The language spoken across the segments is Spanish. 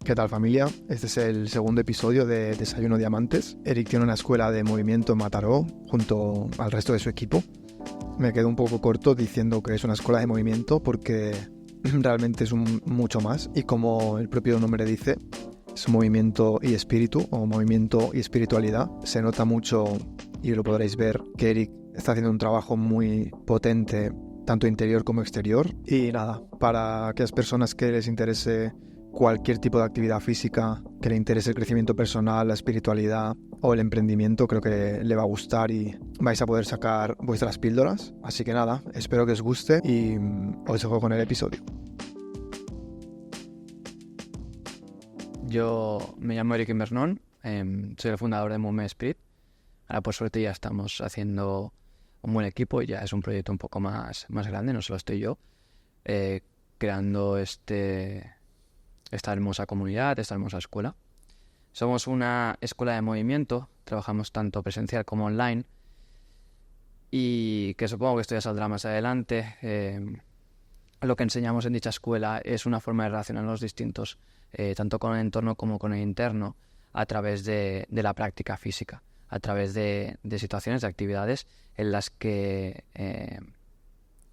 ¿Qué tal, familia? Este es el segundo episodio de Desayuno Diamantes. Eric tiene una escuela de movimiento en Mataró junto al resto de su equipo. Me quedo un poco corto diciendo que es una escuela de movimiento porque realmente es mucho más, y como el propio nombre dice, es movimiento y espíritu, o movimiento y espiritualidad. Se nota mucho, y lo podréis ver, que Eric está haciendo un trabajo muy potente, tanto interior como exterior. Y nada, para aquellas personas que les interese cualquier tipo de actividad física, que le interese el crecimiento personal, la espiritualidad o el emprendimiento, creo que le va a gustar y vais a poder sacar vuestras píldoras. Así que nada, espero que os guste y os dejo con el episodio. Yo me llamo Eric Invernón, soy el fundador de Movement Spirit. Ahora por suerte ya estamos haciendo un buen equipo, ya es un proyecto un poco más grande, no solo estoy yo creando esta hermosa comunidad, esta hermosa escuela. Somos una escuela de movimiento, trabajamos tanto presencial como online, y que supongo que esto ya saldrá más adelante. Lo que enseñamos en dicha escuela es una forma de relacionarnos distintos, tanto con el entorno como con el interno, a través de la práctica física, a través de situaciones, de actividades en las que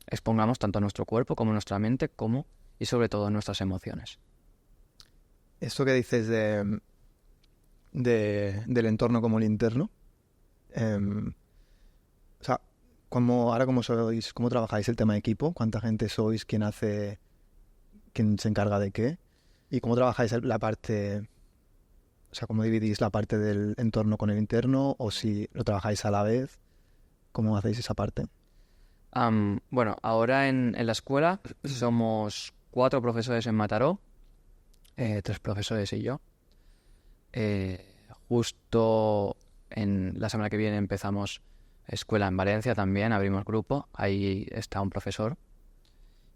expongamos tanto nuestro cuerpo como nuestra mente, como y sobre todo nuestras emociones. Esto que dices del entorno como el interno, o sea, ¿cómo sois, cómo trabajáis el tema de equipo? ¿Cuánta gente sois? ¿Quién se encarga de qué? ¿Y cómo trabajáis la parte, o sea, cómo dividís la parte del entorno con el interno? ¿O si lo trabajáis a la vez? ¿Cómo hacéis esa parte? Bueno, ahora en la escuela somos 4 profesores en Mataró, 3 profesores y yo. Justo en la semana que viene empezamos escuela en Valencia también, abrimos grupo, ahí está un profesor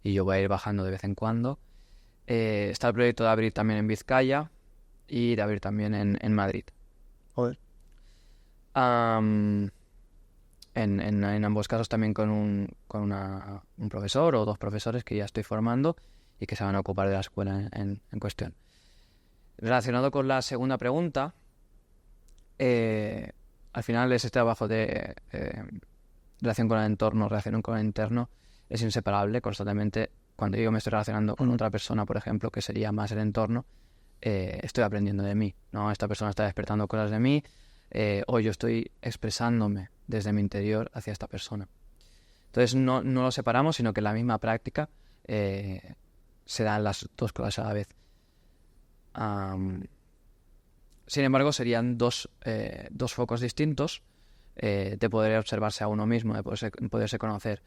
y yo voy a ir bajando de vez en cuando. Está el proyecto de abrir también en Vizcaya y de abrir también en Madrid. Joder. En ambos casos también con un profesor o 2 profesores que ya estoy formando y que se van a ocupar de la escuela en cuestión. Relacionado con la segunda pregunta, al final ese trabajo de relación con el entorno, relación con el interno, es inseparable constantemente. Cuando yo me estoy relacionando con otra persona, por ejemplo, que sería más el entorno, estoy aprendiendo de mí, ¿no? Esta persona está despertando cosas de mí, o yo estoy expresándome desde mi interior hacia esta persona. Entonces no lo separamos, sino que en la misma práctica se dan las dos cosas a la vez. Sin embargo, serían dos focos distintos de poder observarse a uno mismo, de poderse conocer.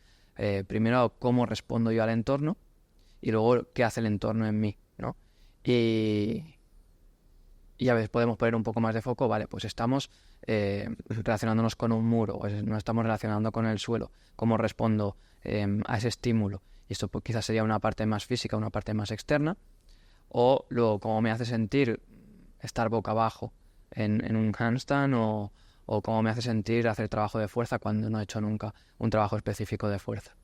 Primero, cómo respondo yo al entorno, y luego qué hace el entorno en mí, ¿no? Y a veces podemos poner un poco más de foco, vale, pues estamos relacionándonos con un muro, o nos estamos relacionando con el suelo, cómo respondo a ese estímulo. Y esto pues, quizás sería una parte más física, una parte más externa, o luego cómo me hace sentir estar boca abajo en un handstand, o cómo me hace sentir hacer trabajo de fuerza cuando no he hecho nunca un trabajo específico de fuerza,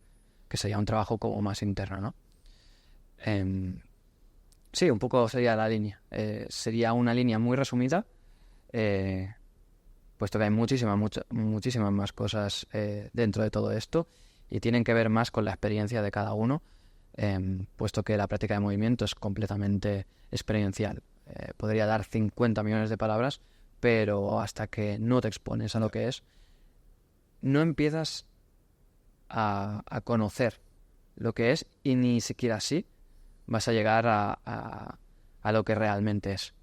que sería un trabajo como más interno, ¿no? Sí, un poco sería la línea. Sería una línea muy resumida, puesto que hay muchísimas más cosas dentro de todo esto, y tienen que ver más con la experiencia de cada uno, puesto que la práctica de movimiento es completamente experiencial. Podría dar 50 millones de palabras, pero hasta que no te expones a lo que es, no empiezas a conocer lo que es, y ni siquiera así vas a llegar a lo que realmente es.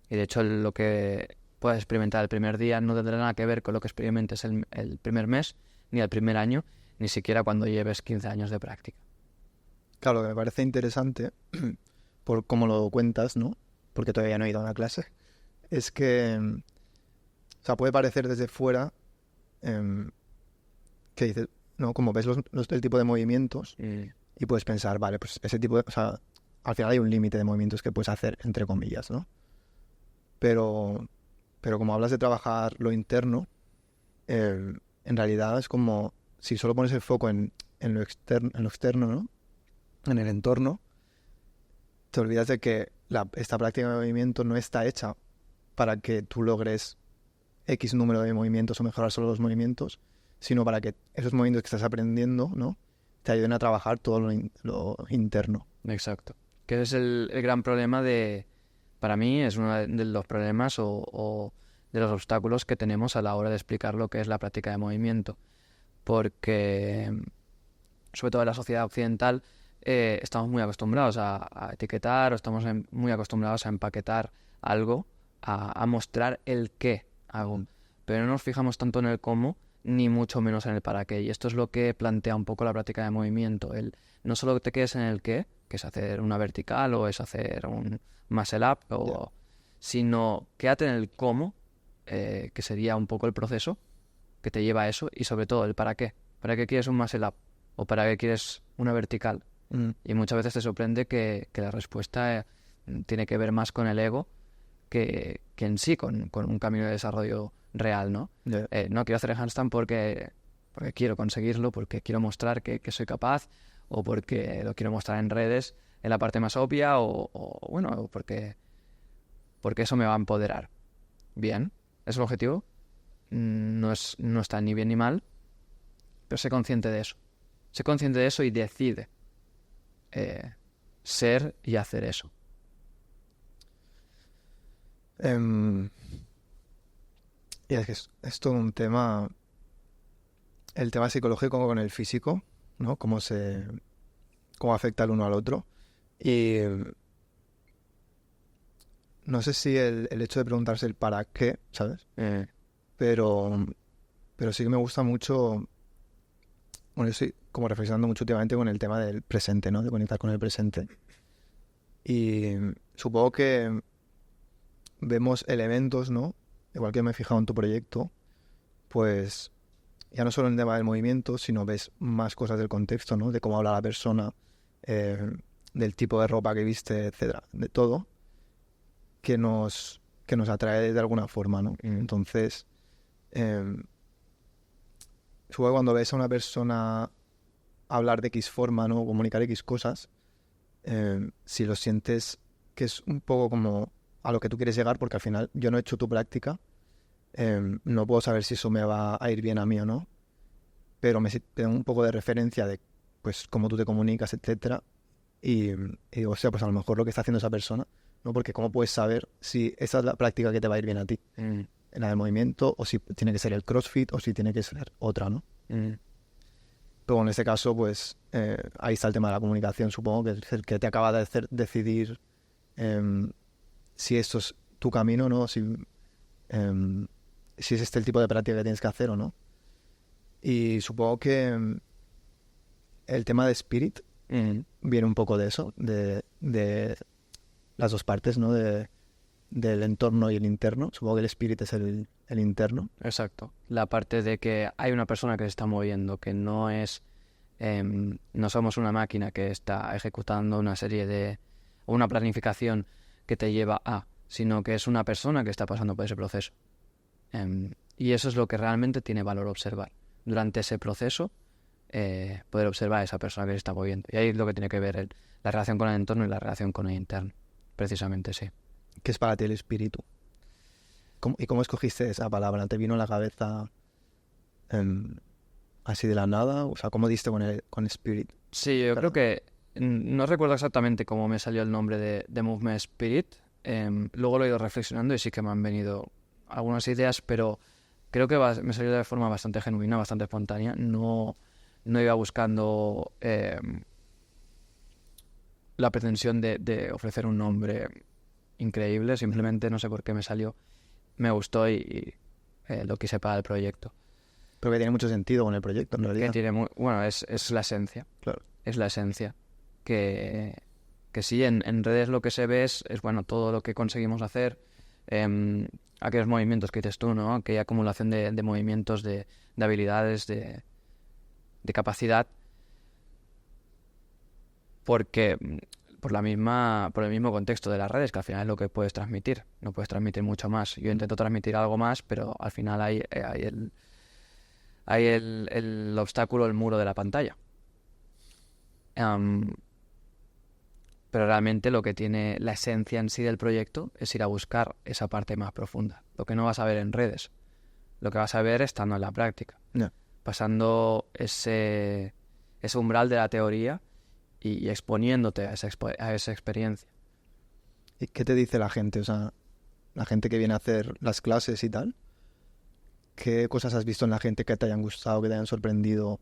Y de hecho lo que puedas experimentar el primer día no tendrá nada que ver con lo que experimentes el primer mes, ni el primer año, ni siquiera cuando lleves 15 años de práctica. Claro, lo que me parece interesante, por cómo lo cuentas, ¿no? Porque todavía no he ido a una clase, es que, o sea, puede parecer desde fuera que dices, ¿no? Como ves el tipo de movimientos y puedes pensar, vale, pues ese tipo de, o sea, al final hay un límite de movimientos que puedes hacer, entre comillas, ¿no? Pero como hablas de trabajar lo interno, en realidad es como si solo pones el foco en lo externo, ¿no? En el entorno, te olvidas de que esta práctica de movimiento no está hecha para que tú logres X número de movimientos o mejorar solo los movimientos, sino para que esos movimientos que estás aprendiendo, ¿no?, te ayuden a trabajar todo lo interno. Exacto. Que ese es el gran problema para mí es uno de los problemas o de los obstáculos que tenemos a la hora de explicar lo que es la práctica de movimiento. Porque, sobre todo en la sociedad occidental, estamos muy acostumbrados a etiquetar o estamos muy acostumbrados a empaquetar algo, a mostrar el qué hago. Pero no nos fijamos tanto en el cómo, ni mucho menos en el para qué. Y esto es lo que plantea un poco la práctica de movimiento. No solo te quedes en el qué, que es hacer una vertical o es hacer un muscle up, sino quédate en el cómo, que sería un poco el proceso que te lleva a eso, y sobre todo el para qué. ¿Para qué quieres un muscle up? ¿O para qué quieres una vertical? Y muchas veces te sorprende que la respuesta tiene que ver más con el ego que en sí, con un camino de desarrollo real, ¿no? Yeah. No quiero hacer el handstand porque quiero conseguirlo, porque quiero mostrar que soy capaz, o porque lo quiero mostrar en redes en la parte más obvia, o porque eso me va a empoderar. Bien, es el objetivo. No está ni bien ni mal, pero sé consciente de eso. Sé consciente de eso y decide ser y hacer eso. Y es que es todo un tema, el tema psicológico con el físico, ¿no? Cómo afecta el uno al otro. Y no sé si el hecho de preguntarse el para qué, ¿sabes? Pero sí que me gusta mucho. Bueno, yo estoy como reflexionando mucho últimamente con el tema del presente, ¿no? De conectar con el presente. Y supongo que vemos elementos, ¿no? Igual que me he fijado en tu proyecto, pues ya no solo en el tema del movimiento, sino ves más cosas del contexto, ¿no? De cómo habla la persona, del tipo de ropa que viste, etcétera, de todo, que nos atrae de alguna forma, ¿no? Entonces, supongo que cuando ves a una persona hablar de X forma, ¿no? Comunicar X cosas, si lo sientes que es un poco como a lo que tú quieres llegar, porque al final yo no he hecho tu práctica, no puedo saber si eso me va a ir bien a mí o no, pero me tengo un poco de referencia de pues cómo tú te comunicas, etcétera, y digo, o sea, pues a lo mejor lo que está haciendo esa persona, ¿no? Porque cómo puedes saber si esa es la práctica que te va a ir bien a ti, en la del movimiento, o si tiene que ser el CrossFit, o si tiene que ser otra, ¿no? Pero en este caso, pues ahí está el tema de la comunicación, supongo, que es el que te acaba de hacer decidir si esto es tu camino, ¿no? Si es este el tipo de práctica que tienes que hacer o no. Y supongo que el tema de Spirit viene un poco de eso, de las dos partes, ¿no? Del entorno y el interno. Supongo que el Spirit es el interno. Exacto. La parte de que hay una persona que se está moviendo, que no es... no somos una máquina que está ejecutando una serie o una planificación que te lleva a, sino que es una persona que está pasando por ese proceso. Y eso es lo que realmente tiene valor observar. Durante ese proceso, poder observar a esa persona que se está moviendo. Y ahí es lo que tiene que ver la relación con el entorno y la relación con el interno. Precisamente, sí. ¿Qué es para ti el espíritu? ¿Y cómo escogiste esa palabra? ¿Te vino a la cabeza así de la nada? O sea, ¿cómo diste con Spirit? Sí, yo creo que... No recuerdo exactamente cómo me salió el nombre de Movement Spirit. Luego lo he ido reflexionando y sí que me han venido algunas ideas, pero creo que me salió de forma bastante genuina, bastante espontánea. No iba buscando la pretensión de ofrecer un nombre increíble, simplemente no sé por qué me salió, me gustó y lo quise para el proyecto. Pero que tiene mucho sentido con el proyecto, en realidad. Bueno, es la esencia. Claro. Es la esencia. Que sí, en redes lo que se ve es bueno, todo lo que conseguimos hacer, aquellos movimientos que dices tú, ¿no? Aquella acumulación de movimientos, de habilidades, de capacidad, porque por el mismo contexto de las redes, que al final es lo que puedes transmitir, no puedes transmitir mucho más. Yo intento transmitir algo más, pero al final hay el obstáculo, el muro de la pantalla. pero realmente lo que tiene la esencia en sí del proyecto es ir a buscar esa parte más profunda. Lo que no vas a ver en redes, lo que vas a ver estando en la práctica, pasando ese umbral de la teoría y exponiéndote a esa experiencia. ¿Y qué te dice la gente? O sea, la gente que viene a hacer las clases y tal, ¿qué cosas has visto en la gente que te hayan gustado, que te hayan sorprendido?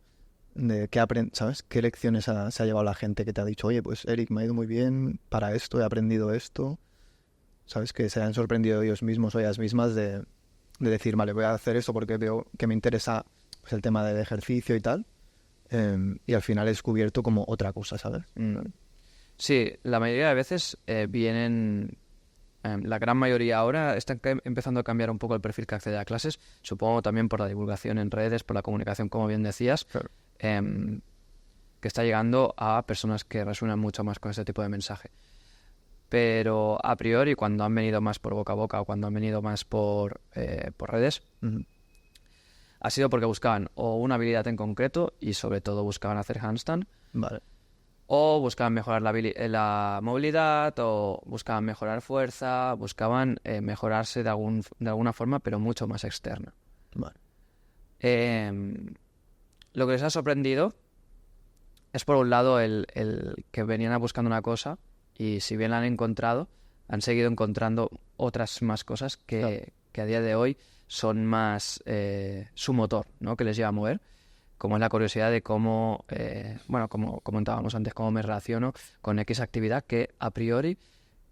¿Sabes? ¿Qué lecciones se ha llevado la gente que te ha dicho, oye, pues Eric, me ha ido muy bien para esto, he aprendido esto? ¿Sabes? Que se hayan sorprendido ellos mismos o ellas mismas de decir, vale, voy a hacer esto porque veo que me interesa pues, el tema del ejercicio y tal. Y al final he descubierto como otra cosa, ¿sabes? Sí, la mayoría de veces vienen... la gran mayoría ahora están empezando a cambiar un poco el perfil que accede a clases, supongo también por la divulgación en redes, por la comunicación, como bien decías, Claro. Que está llegando a personas que resuenan mucho más con este tipo de mensaje. Pero a priori, cuando han venido más por boca a boca o cuando han venido más por redes, ha sido porque buscaban o una habilidad en concreto y sobre todo buscaban hacer handstand, Vale. o buscaban mejorar la movilidad, o buscaban mejorar fuerza, buscaban mejorarse de alguna forma, pero mucho más externa. Vale. Lo que les ha sorprendido es, por un lado, el que venían buscando una cosa y, si bien la han encontrado, han seguido encontrando otras más cosas que a día de hoy son más su motor, ¿no? Que les lleva a mover, como es la curiosidad de cómo, como comentábamos antes, cómo me relaciono con X actividad que a priori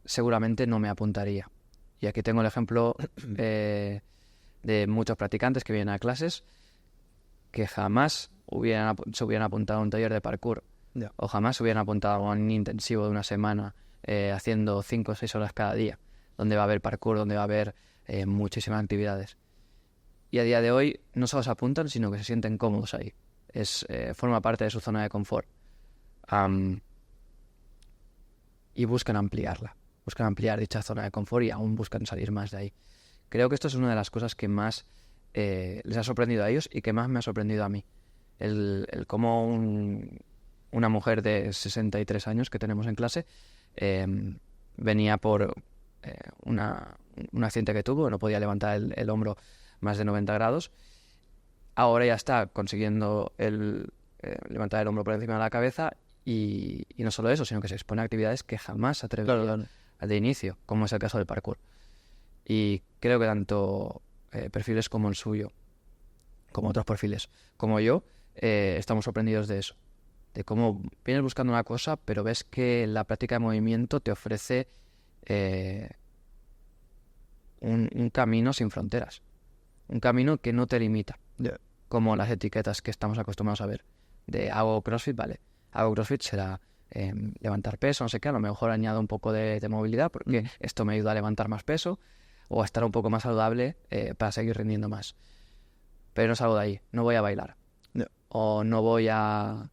seguramente no me apuntaría. Y aquí tengo el ejemplo de muchos practicantes que vienen a clases que jamás se hubieran apuntado a un taller de parkour, o jamás se hubieran apuntado a un intensivo de una semana haciendo 5 o 6 horas cada día, donde va a haber parkour, donde va a haber muchísimas actividades. Y a día de hoy no solo se apuntan, sino que se sienten cómodos ahí. Forma parte de su zona de confort. Y buscan ampliarla. Buscan ampliar dicha zona de confort y aún buscan salir más de ahí. Creo que esto es una de las cosas que más les ha sorprendido a ellos y que más me ha sorprendido a mí. El cómo una mujer de 63 años que tenemos en clase venía por un accidente que tuvo, no podía levantar el hombro más de 90 grados. Ahora ya está consiguiendo levantar el hombro por encima de la cabeza y no solo eso, sino que se expone a actividades que jamás se atrevería de inicio, como es el caso del parkour. Y creo que tanto perfiles como el suyo, como otros perfiles, como yo, estamos sorprendidos de eso. De cómo vienes buscando una cosa, pero ves que la práctica de movimiento te ofrece un camino sin fronteras. Un camino que no te limita, como las etiquetas que estamos acostumbrados a ver. De hago CrossFit, vale. Hago CrossFit será levantar peso, no sé qué. A lo mejor añado un poco de movilidad porque esto me ayuda a levantar más peso o a estar un poco más saludable para seguir rindiendo más. Pero no salgo de ahí. No voy a bailar. O no voy a...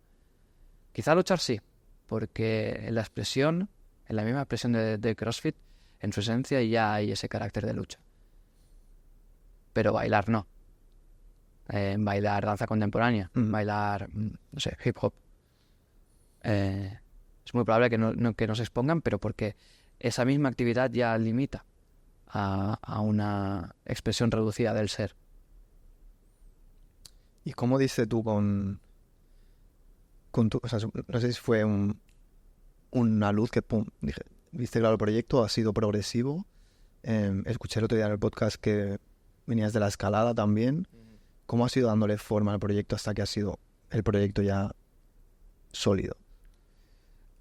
Quizá luchar sí, porque en la misma expresión de CrossFit, en su esencia ya hay ese carácter de lucha. Pero bailar no. Bailar danza contemporánea, bailar, no sé, hip hop. Es muy probable que no se expongan, pero porque esa misma actividad ya limita a una expresión reducida del ser. ¿Y cómo diste tú con tu, o sea, no sé si fue una luz que, pum, dije, viste claro el proyecto, ha sido progresivo? Escuché el otro día en el podcast que venías de la escalada también. ¿Cómo has ido dándole forma al proyecto hasta que ha sido el proyecto ya sólido?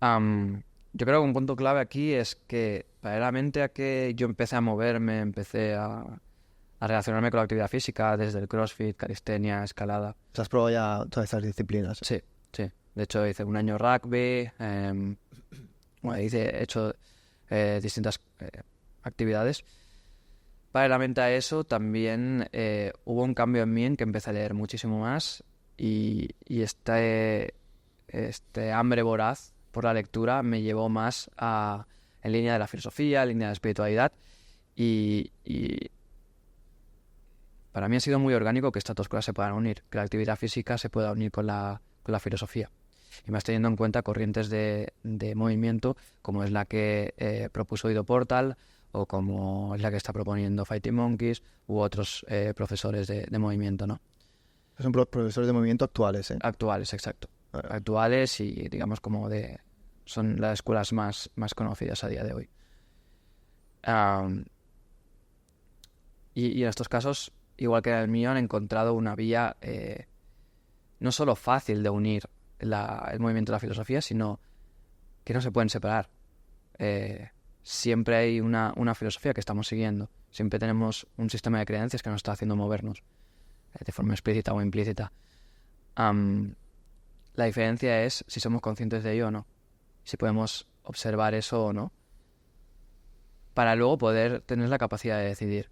Yo creo que un punto clave aquí es que, paralelamente a que yo empecé a moverme, empecé a relacionarme con la actividad física, desde el CrossFit, calistenia, escalada. O sea, has probado ya todas estas disciplinas. Sí. De hecho, hice un año rugby, he hecho distintas actividades. Paralelamente a eso, también hubo un cambio en mí en que empecé a leer muchísimo más y este hambre voraz por la lectura me llevó más en línea de la filosofía, en línea de la espiritualidad y para mí ha sido muy orgánico que estas dos cosas se puedan unir, que la actividad física se pueda unir con la filosofía. y más teniendo en cuenta corrientes de movimiento como es la que propuso Ido Portal o como es la que está proponiendo Fighting Monkeys u otros profesores de movimiento, ¿no? Son profesores de movimiento actuales, ¿eh? Actuales, exacto. Actuales y digamos son las escuelas más conocidas a día de hoy. Y en estos casos, igual que en el mío, han encontrado una vía no solo fácil de unir el movimiento y la filosofía, sino que no se pueden separar. Siempre hay una filosofía que estamos siguiendo. Siempre tenemos un sistema de creencias que nos está haciendo movernos, de forma explícita o implícita. La diferencia es si somos conscientes de ello o no. Si podemos observar eso o no. Para luego poder tener la capacidad de decidir.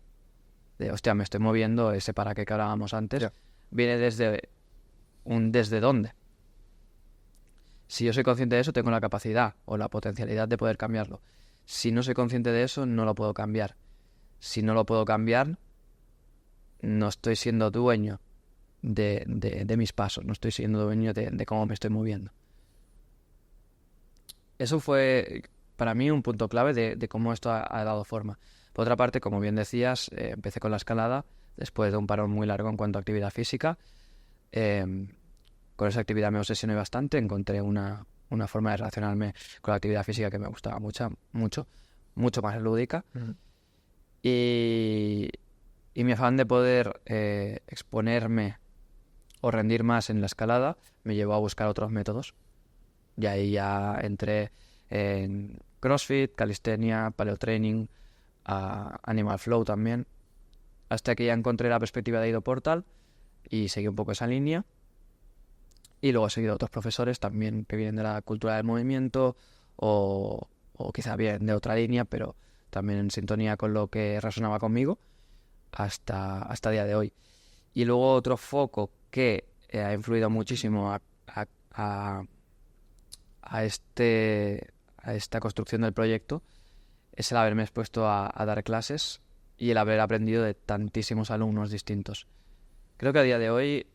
Hostia, me estoy moviendo, ese para qué que hablábamos antes, Yeah. Viene desde desde dónde. Si yo soy consciente de eso, tengo la capacidad o la potencialidad de poder cambiarlo. Si no soy consciente de eso, no lo puedo cambiar. Si no lo puedo cambiar, no estoy siendo dueño de mis pasos, no estoy siendo dueño de cómo me estoy moviendo. Eso fue para mí un punto clave de cómo esto ha dado forma. Por otra parte, como bien decías, empecé con la escalada después de un parón muy largo en cuanto a actividad física. Con esa actividad me obsesioné bastante, encontré una forma de relacionarme con la actividad física que me gustaba mucho más lúdica. Uh-huh. Y mi afán de poder exponerme o rendir más en la escalada me llevó a buscar otros métodos. Y ahí ya entré en CrossFit, calistenia, paleotraining, Animal Flow también, hasta que ya encontré la perspectiva de Ido Portal y seguí un poco esa línea. Y luego he seguido otros profesores también que vienen de la cultura del movimiento o quizá bien de otra línea, pero también en sintonía con lo que resonaba conmigo hasta el día de hoy. Y luego otro foco que ha influido muchísimo a esta construcción del proyecto es el haberme expuesto a dar clases y el haber aprendido de tantísimos alumnos distintos. Creo que a día de hoy,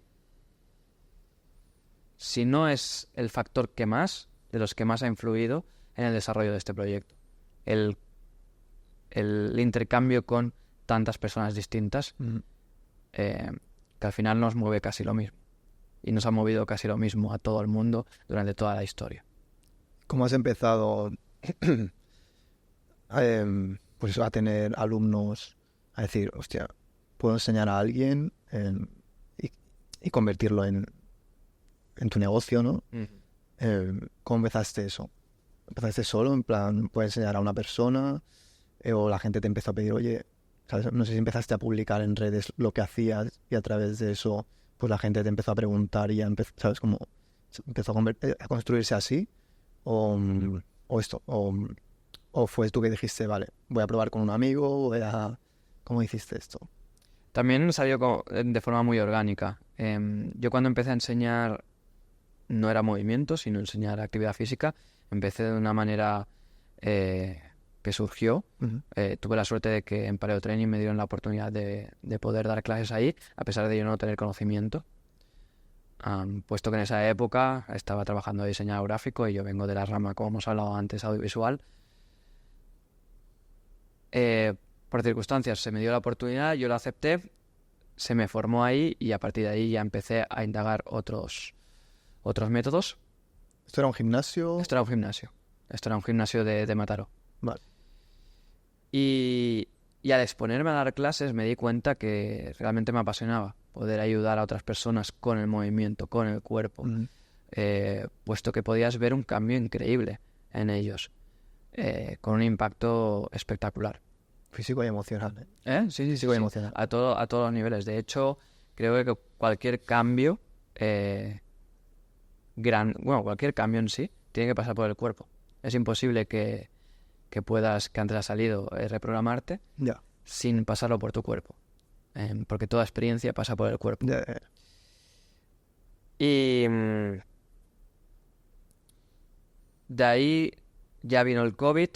si no es el factor de los que más ha influido en el desarrollo de este proyecto. El intercambio con tantas personas distintas, que al final nos mueve casi lo mismo. Y nos ha movido casi lo mismo a todo el mundo durante toda la historia. ¿Cómo has empezado pues eso, a tener alumnos, a decir, hostia, puedo enseñar a alguien y convertirlo en tu negocio, ¿no? ¿Cómo empezaste eso? ¿Empezaste solo? En plan, ¿puedes enseñar a una persona? ¿O la gente te empezó a pedir, oye, ¿sabes? No sé si empezaste a publicar en redes lo que hacías y a través de eso pues la gente te empezó a preguntar y ya ¿sabes? Como empezó a construirse así o fue tú que dijiste, vale, voy a probar con un amigo, ¿cómo hiciste esto? También salió de forma muy orgánica. Yo cuando empecé a enseñar no era movimiento, sino enseñar actividad física. Empecé de una manera que surgió. Uh-huh. Tuve la suerte de que en Paleotraining me dieron la oportunidad de poder dar clases ahí, a pesar de yo no tener conocimiento. Puesto que en esa época estaba trabajando de diseñador gráfico y yo vengo de la rama, como hemos hablado antes, audiovisual. Por circunstancias se me dio la oportunidad, yo la acepté, se me formó ahí y a partir de ahí ya empecé a indagar otros métodos. ¿Esto era un gimnasio? Esto era un gimnasio de Mataró. Vale. Y al exponerme a dar clases me di cuenta que realmente me apasionaba poder ayudar a otras personas con el movimiento, con el cuerpo, puesto que podías ver un cambio increíble en ellos, con un impacto espectacular. Físico y emocional. Sí. Físico y emocional. A todos los niveles. De hecho, creo que cualquier cambio, cualquier cambio en sí, tiene que pasar por el cuerpo. Es imposible que antes has salido reprogramarte sin pasarlo por tu cuerpo. Porque toda experiencia pasa por el cuerpo. Y de ahí ya vino el COVID,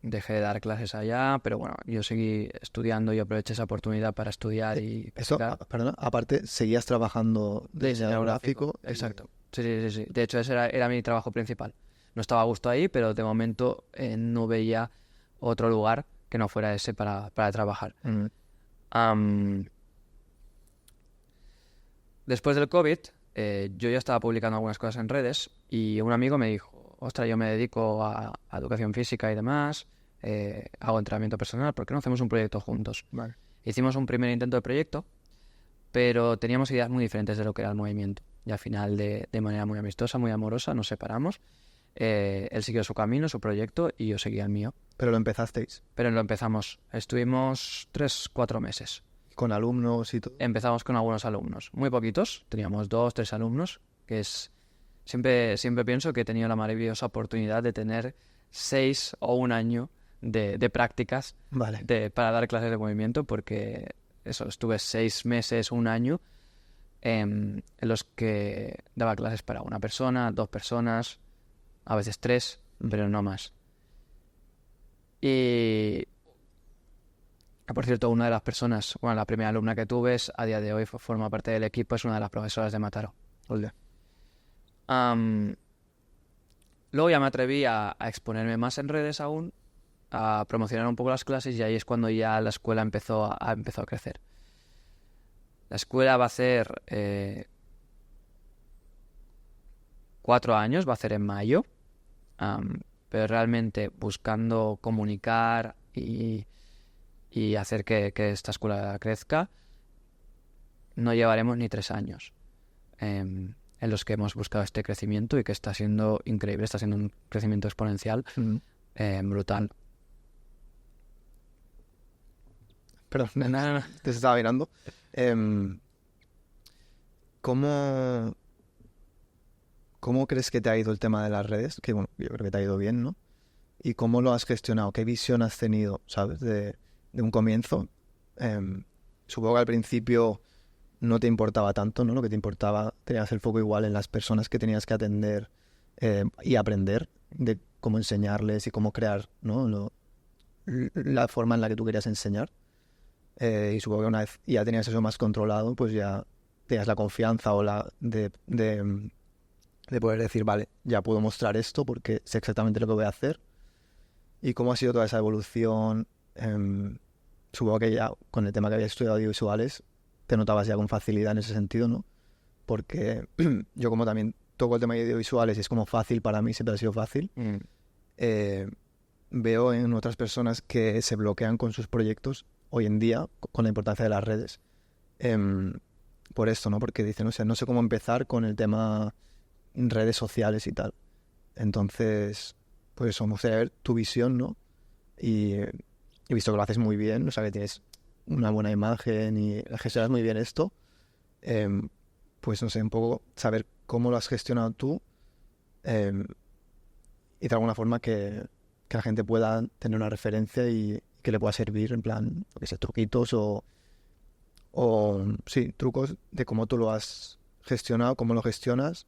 dejé de dar clases allá, pero bueno, yo seguí estudiando y aproveché esa oportunidad para estudiar y... Eso, perdona, aparte, seguías trabajando de diseñador gráfico. Exacto. Sí. De hecho, ese era mi trabajo principal. No estaba a gusto ahí, pero de momento no veía otro lugar que no fuera ese para trabajar. Am, Después del COVID, yo ya estaba publicando algunas cosas en redes y un amigo me dijo, ostras, yo me dedico a educación física y demás, hago entrenamiento personal, ¿por qué no hacemos un proyecto juntos? Vale. Hicimos un primer intento de proyecto, pero teníamos ideas muy diferentes de lo que era el movimiento. Y al final, de manera muy amistosa, muy amorosa, nos separamos. Él siguió su camino, su proyecto, y yo seguía el mío. Pero lo empezasteis Pero lo empezamos. Estuvimos 3-4 meses. con alumnos y todo. Empezamos con algunos alumnos, muy poquitos, teníamos 2-3 alumnos, que es... Siempre pienso que he tenido la maravillosa oportunidad de tener 6 o un año de prácticas Vale. para dar clases de movimiento, porque eso, estuve 6 meses, un año, en los que daba clases para una persona, 2 personas, a veces 3, pero no más. Y... Por cierto, una de las personas, bueno, la primera alumna que tuve, a día de hoy forma parte del equipo, es una de las profesoras de Mataró. Ole. Luego ya me atreví a exponerme más en redes aún, a promocionar un poco las clases, y ahí es cuando ya la escuela empezó a crecer. La escuela va a hacer 4 años, va a hacer en mayo, pero realmente buscando comunicar y hacer que esta escuela crezca, no llevaremos ni 3 años en los que hemos buscado este crecimiento y que está siendo increíble, está siendo un crecimiento exponencial brutal. Perdón, No. te estaba mirando. ¿Cómo crees que te ha ido el tema de las redes? Que bueno, yo creo que te ha ido bien, ¿no? ¿Y cómo lo has gestionado? ¿Qué visión has tenido, sabes, de un comienzo? Supongo que al principio no te importaba tanto, ¿no? Lo que te importaba, tenías el foco igual en las personas que tenías que atender y aprender de cómo enseñarles y cómo crear, ¿no? La forma en la que tú querías enseñar. Y supongo que una vez ya tenías eso más controlado, pues ya tenías la confianza o de poder decir, vale, ya puedo mostrar esto porque sé exactamente lo que voy a hacer. ¿Y cómo ha sido toda esa evolución? Supongo que ya con el tema que habías estudiado audiovisuales te notabas ya con facilidad en ese sentido, ¿no? Porque yo como también toco el tema de audiovisuales y es como fácil para mí, siempre ha sido fácil. Veo en otras personas que se bloquean con sus proyectos hoy en día con la importancia de las redes. Por esto, ¿no? Porque dicen, o sea, no sé cómo empezar con el tema redes sociales y tal. Entonces, pues eso, me gustaría ver tu visión, ¿no? Y he visto que lo haces muy bien, o sea, que tienes una buena imagen y gestionas muy bien esto. Pues no sé, un poco saber cómo lo has gestionado tú y de alguna forma que la gente pueda tener una referencia y que le pueda servir, en plan, lo que sé, truquitos o sí, trucos de cómo tú lo has gestionado, cómo lo gestionas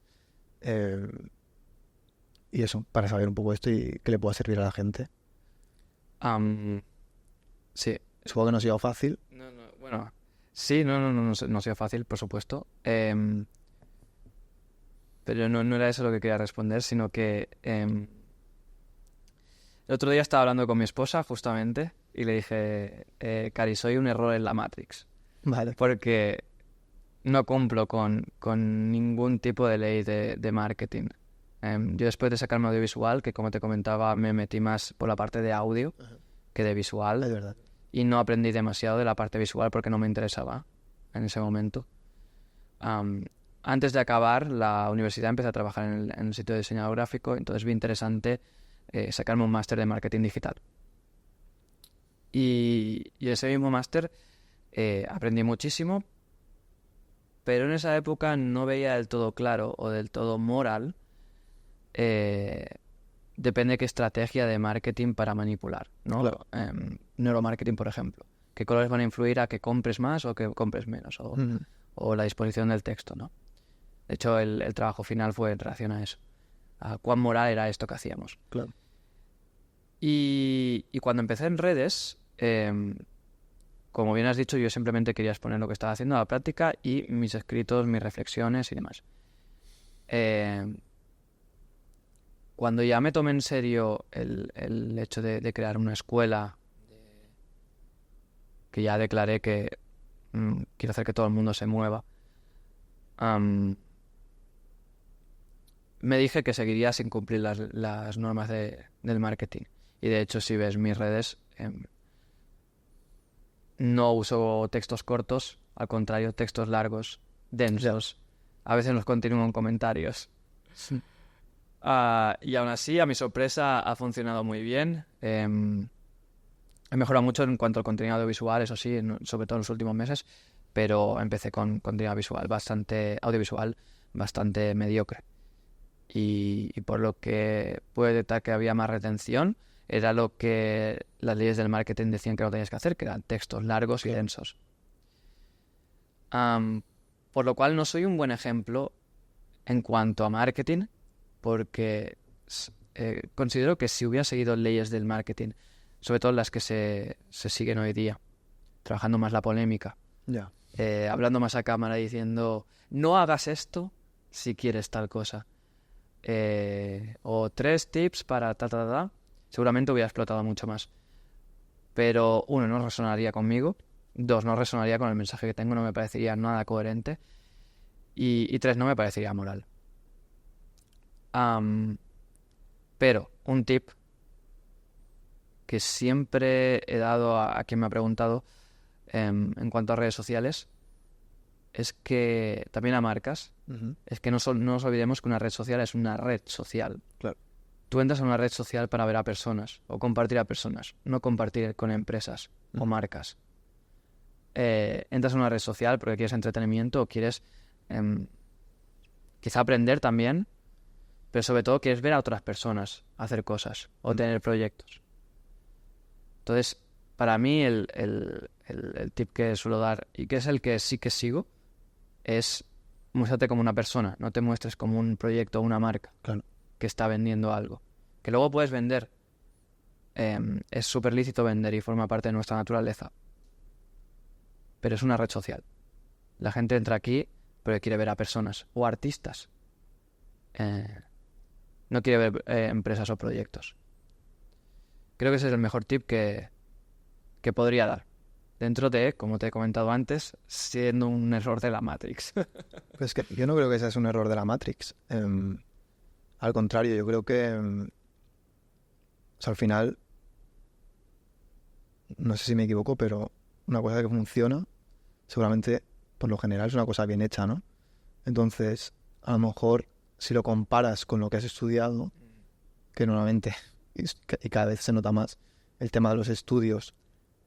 y eso, para saber un poco esto y que le pueda servir a la gente. Sí. Supongo que no ha sido fácil. Bueno, sí, no ha sido fácil, por supuesto. Pero no era eso lo que quería responder, sino que el otro día estaba hablando con mi esposa, justamente, y le dije, Cari, soy un error en la Matrix. Vale. Porque no cumplo con ningún tipo de ley de marketing. Yo después de sacarme audiovisual, que como te comentaba, me metí más por la parte de audio que de visual. Es verdad. Y no aprendí demasiado de la parte visual porque no me interesaba en ese momento. Antes de acabar la universidad empecé a trabajar en el sitio de diseñador gráfico, entonces vi interesante sacarme un máster de marketing digital. Y ese mismo máster aprendí muchísimo, pero en esa época no veía del todo claro o del todo moral depende de qué estrategia de marketing para manipular, ¿no? Claro. Neuromarketing, por ejemplo. ¿Qué colores van a influir a que compres más o que compres menos? O la disposición del texto, ¿no? De hecho, el trabajo final fue en relación a eso. A cuán moral era esto que hacíamos. Claro. Y cuando empecé en redes, como bien has dicho, yo simplemente quería exponer lo que estaba haciendo a la práctica y mis escritos, mis reflexiones y demás. Cuando ya me tomé en serio el hecho de crear una escuela, que ya declaré que quiero hacer que todo el mundo se mueva, me dije que seguiría sin cumplir las normas del marketing. Y de hecho, si ves mis redes, no uso textos cortos, al contrario, textos largos, densos. A veces los continúo en comentarios. Sí. Y aún así, a mi sorpresa, ha funcionado muy bien. He mejorado mucho en cuanto al contenido audiovisual, eso sí, sobre todo en los últimos meses, pero empecé con contenido audiovisual bastante mediocre. Y por lo que pude detectar que había más retención, era lo que las leyes del marketing decían que no tenías que hacer, que eran textos largos y densos. Por lo cual no soy un buen ejemplo en cuanto a marketing, porque considero que si hubiera seguido leyes del marketing, sobre todo las que se siguen hoy día, trabajando más la polémica, hablando más a cámara, diciendo no hagas esto si quieres tal cosa, o 3 tips para seguramente hubiera explotado mucho más. Pero 1, no resonaría conmigo, 2, no resonaría con el mensaje que tengo, no me parecería nada coherente, y 3, no me parecería moral. Pero un tip que siempre he dado a quien me ha preguntado en cuanto a redes sociales es que, también a marcas, es que no nos olvidemos que una red social es una red social. Claro. Tú entras a una red social para ver a personas o compartir a personas, no compartir con empresas o marcas. Entras a una red social porque quieres entretenimiento o quieres quizá aprender también, pero sobre todo quieres ver a otras personas hacer cosas o tener proyectos. Entonces, para mí el tip que suelo dar, y que es el que sí que sigo, es muéstrate como una persona, no te muestres como un proyecto o una marca que está vendiendo algo. Que luego puedes vender. Es súper lícito vender y forma parte de nuestra naturaleza. Pero es una red social. La gente entra aquí pero quiere ver a personas o artistas. No quiere ver empresas o proyectos. Creo que ese es el mejor tip que podría dar. Dentro de, como te he comentado antes, siendo un error de la Matrix. Pues que yo no creo que ese es un error de la Matrix. Al contrario, yo creo que o sea, al final, no sé si me equivoco, pero una cosa que funciona, seguramente por lo general es una cosa bien hecha, ¿no? Entonces, a lo mejor si lo comparas con lo que has estudiado, que normalmente, y cada vez se nota más, el tema de los estudios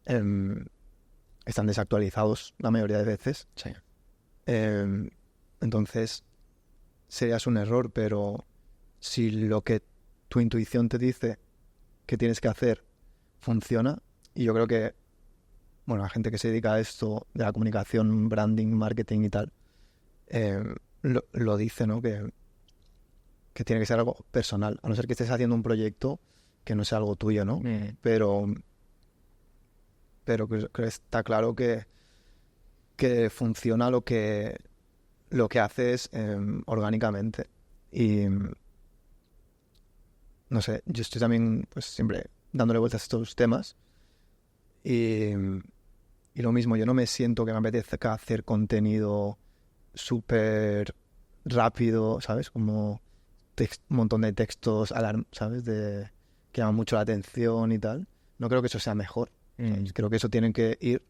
están desactualizados la mayoría de veces. Sí. Entonces, serías un error, pero si lo que tu intuición te dice que tienes que hacer funciona, y yo creo que, bueno, la gente que se dedica a esto de la comunicación, branding, marketing y tal, lo dice, ¿no? Que tiene que ser algo personal, a no ser que estés haciendo un proyecto que no sea algo tuyo, ¿no? Pero creo que está claro que funciona lo que haces orgánicamente. Y no sé, yo estoy también pues siempre dándole vueltas a estos temas y lo mismo, yo no me siento que me apetezca hacer contenido súper rápido, ¿sabes? Como un montón de textos, ¿sabes? Que llaman mucho la atención y tal. No creo que eso sea mejor. Creo que eso tiene que ir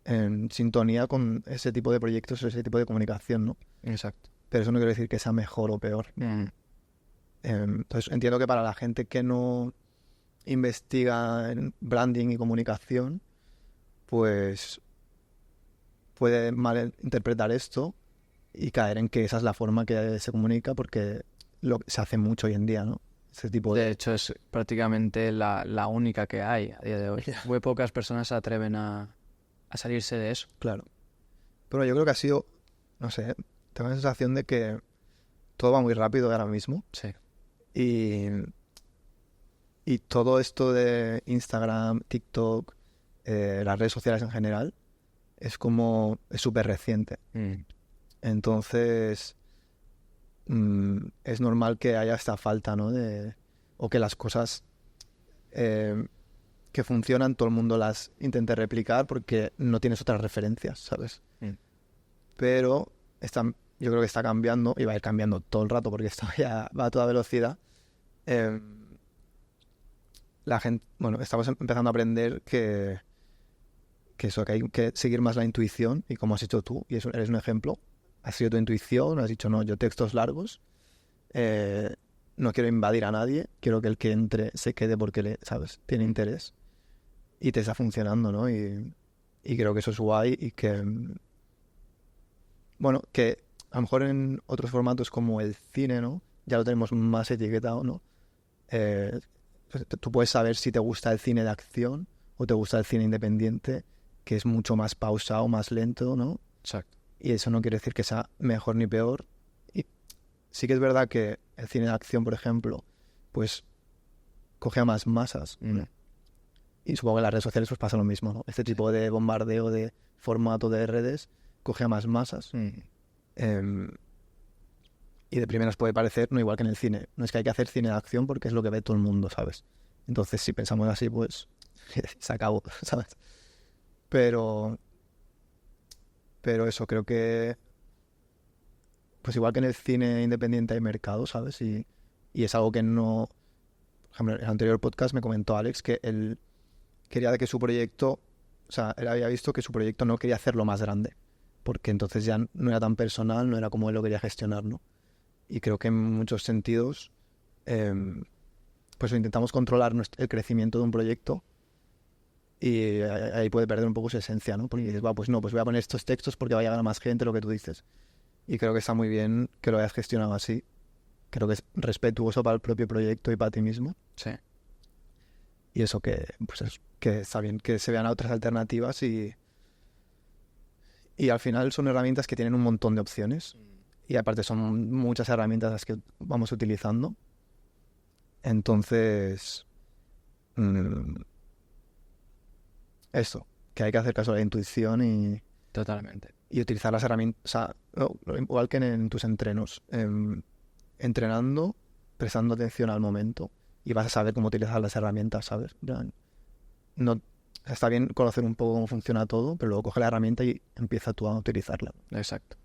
en sintonía con ese tipo de proyectos, ese tipo de comunicación, ¿no? Exacto. Pero eso no quiere decir que sea mejor o peor. Entonces entiendo que para la gente que no investiga en branding y comunicación, pues puede malinterpretar esto y caer en que esa es la forma que se comunica, porque se hace mucho hoy en día, ¿no? Ese tipo de hecho, es prácticamente la única que hay a día de hoy. Muy pocas personas se atreven a salirse de eso. Claro. Pero yo creo que ha sido, no sé, tengo la sensación de que todo va muy rápido ahora mismo. Sí. Y todo esto de Instagram, TikTok, las redes sociales en general, es súper reciente. Entonces, es normal que haya esta falta, ¿no? O que las cosas que funcionan todo el mundo las intente replicar porque no tienes otras referencias, ¿sabes? Pero yo creo que está cambiando y va a ir cambiando todo el rato porque esto ya va a toda velocidad. La gente, bueno, estamos empezando a aprender que eso, que hay que seguir más la intuición, y como has hecho tú, y eso eres un ejemplo, has sido tu intuición, has dicho, no, yo textos largos, no quiero invadir a nadie, quiero que el que entre se quede porque ¿sabes? Tiene interés, y te está funcionando, ¿no? Y creo que eso es guay, y que, bueno, que a lo mejor en otros formatos como el cine, ¿no? Ya lo tenemos más etiquetado, ¿no? Pues tú puedes saber si te gusta el cine de acción o te gusta el cine independiente, que es mucho más pausado, más lento, ¿no? Exacto. Y eso no quiere decir que sea mejor ni peor. Y sí que es verdad que el cine de acción, por ejemplo, pues coge a más masas. Y supongo que en las redes sociales pues pasa lo mismo, ¿no? Este tipo de bombardeo de formato de redes coge a más masas. Y de primeras puede parecer, no igual que en el cine. No es que hay que hacer cine de acción porque es lo que ve todo el mundo, ¿sabes? Entonces, si pensamos así, pues se acabó, ¿sabes? Pero eso, creo que pues igual que en el cine independiente hay mercado, ¿sabes? Y es algo que no... Por ejemplo, en el anterior podcast me comentó Alex que él quería de que su proyecto... O sea, él había visto que su proyecto no quería hacerlo más grande, porque entonces ya no era tan personal, no era como él lo quería gestionar, ¿no? Y creo que en muchos sentidos pues intentamos controlar el crecimiento de un proyecto, y ahí puede perder un poco su esencia, ¿no? Porque dices, va, pues no, pues voy a poner estos textos porque va a llegar a más gente, lo que tú dices. Y creo que está muy bien que lo hayas gestionado así. Creo que es respetuoso para el propio proyecto y para ti mismo. Sí. Y eso que está bien que se vean otras alternativas, y al final son herramientas que tienen un montón de opciones. Y aparte son muchas herramientas las que vamos utilizando. Entonces, eso, que hay que hacer caso a la intuición Totalmente. y utilizar las herramientas, o sea, igual que en tus entrenos, entrenando, prestando atención al momento, y vas a saber cómo utilizar las herramientas, ¿sabes? No, está bien conocer un poco cómo funciona todo, pero luego coge la herramienta y empieza tú a utilizarla. Exacto.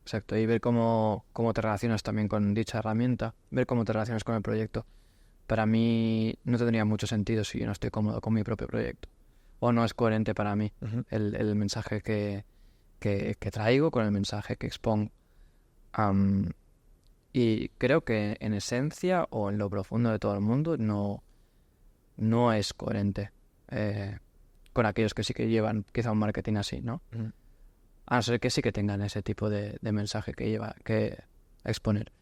Exacto. Y ver cómo te relacionas también con dicha herramienta, ver cómo te relacionas con el proyecto. Para mí no tendría mucho sentido si yo no estoy cómodo con mi propio proyecto. O no es coherente para mí el mensaje que traigo con el mensaje que expongo. Y creo que en esencia o en lo profundo de todo el mundo no es coherente con aquellos que sí que llevan quizá un marketing así, ¿no? A no ser que sí que tengan ese tipo de mensaje que exponer.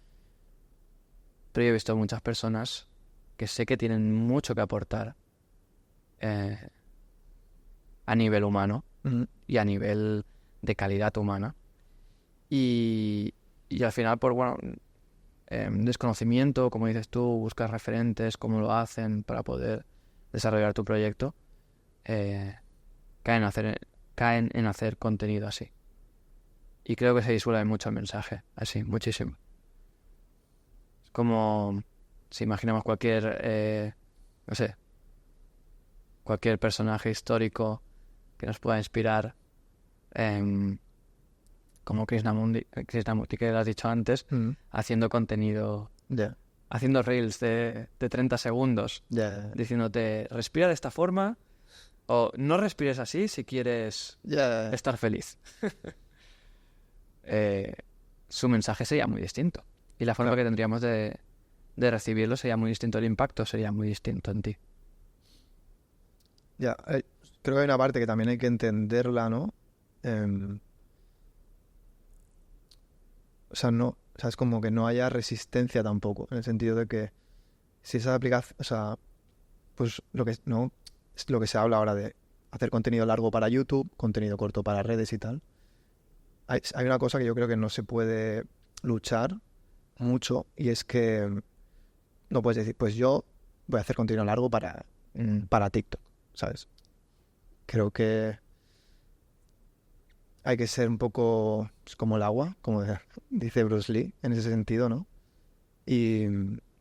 Pero yo he visto muchas personas que sé que tienen mucho que aportar a nivel humano y a nivel de calidad humana. Y al final, por desconocimiento, como dices tú, buscas referentes, cómo lo hacen para poder desarrollar tu proyecto, caen en hacer contenido así. Y creo que se disuelve mucho el mensaje, así, muchísimo. Es como si imaginamos cualquier, no sé, cualquier personaje histórico que nos pueda inspirar, como Krishnamurti, que lo has dicho antes, haciendo contenido, haciendo reels de 30 segundos, diciéndote, respira de esta forma, o no respires así si quieres estar feliz. Su mensaje sería muy distinto. Y la forma que tendríamos de recibirlo sería muy distinto. El impacto sería muy distinto en ti. Creo que hay una parte que también hay que entenderla, ¿no? O sea, es como que no haya resistencia tampoco, en el sentido de que si esa aplicación, o sea, pues lo que no es lo que se habla ahora de hacer contenido largo para YouTube, contenido corto para redes y tal. Hay una cosa que yo creo que no se puede luchar mucho, y es que no puedes decir, pues yo voy a hacer contenido largo para TikTok, ¿sabes? Creo que hay que ser un poco es como el agua, como dice Bruce Lee, en ese sentido, ¿no? Y,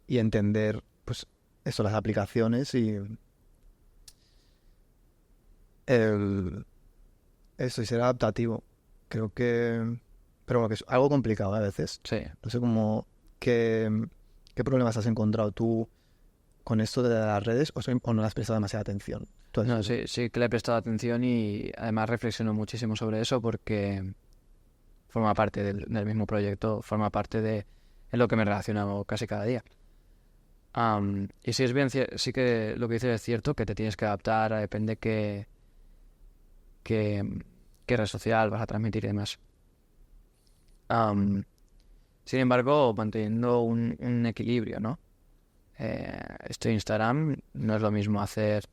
y entender, pues, eso, las aplicaciones y eso, y ser adaptativo. Creo que... Pero bueno, que es algo complicado a veces. Sí. No sé cómo... ¿Qué problemas has encontrado tú con esto de las redes o no le has prestado demasiada atención? No, sí que le he prestado atención y además reflexiono muchísimo sobre eso porque forma parte del mismo proyecto, forma parte de en lo que me relaciono casi cada día. Y sí es bien, sí que lo que dices es cierto, que te tienes que adaptar, depende qué red social vas a transmitir y demás. Sin embargo, manteniendo un equilibrio, ¿no? Esto de Instagram no es lo mismo hacer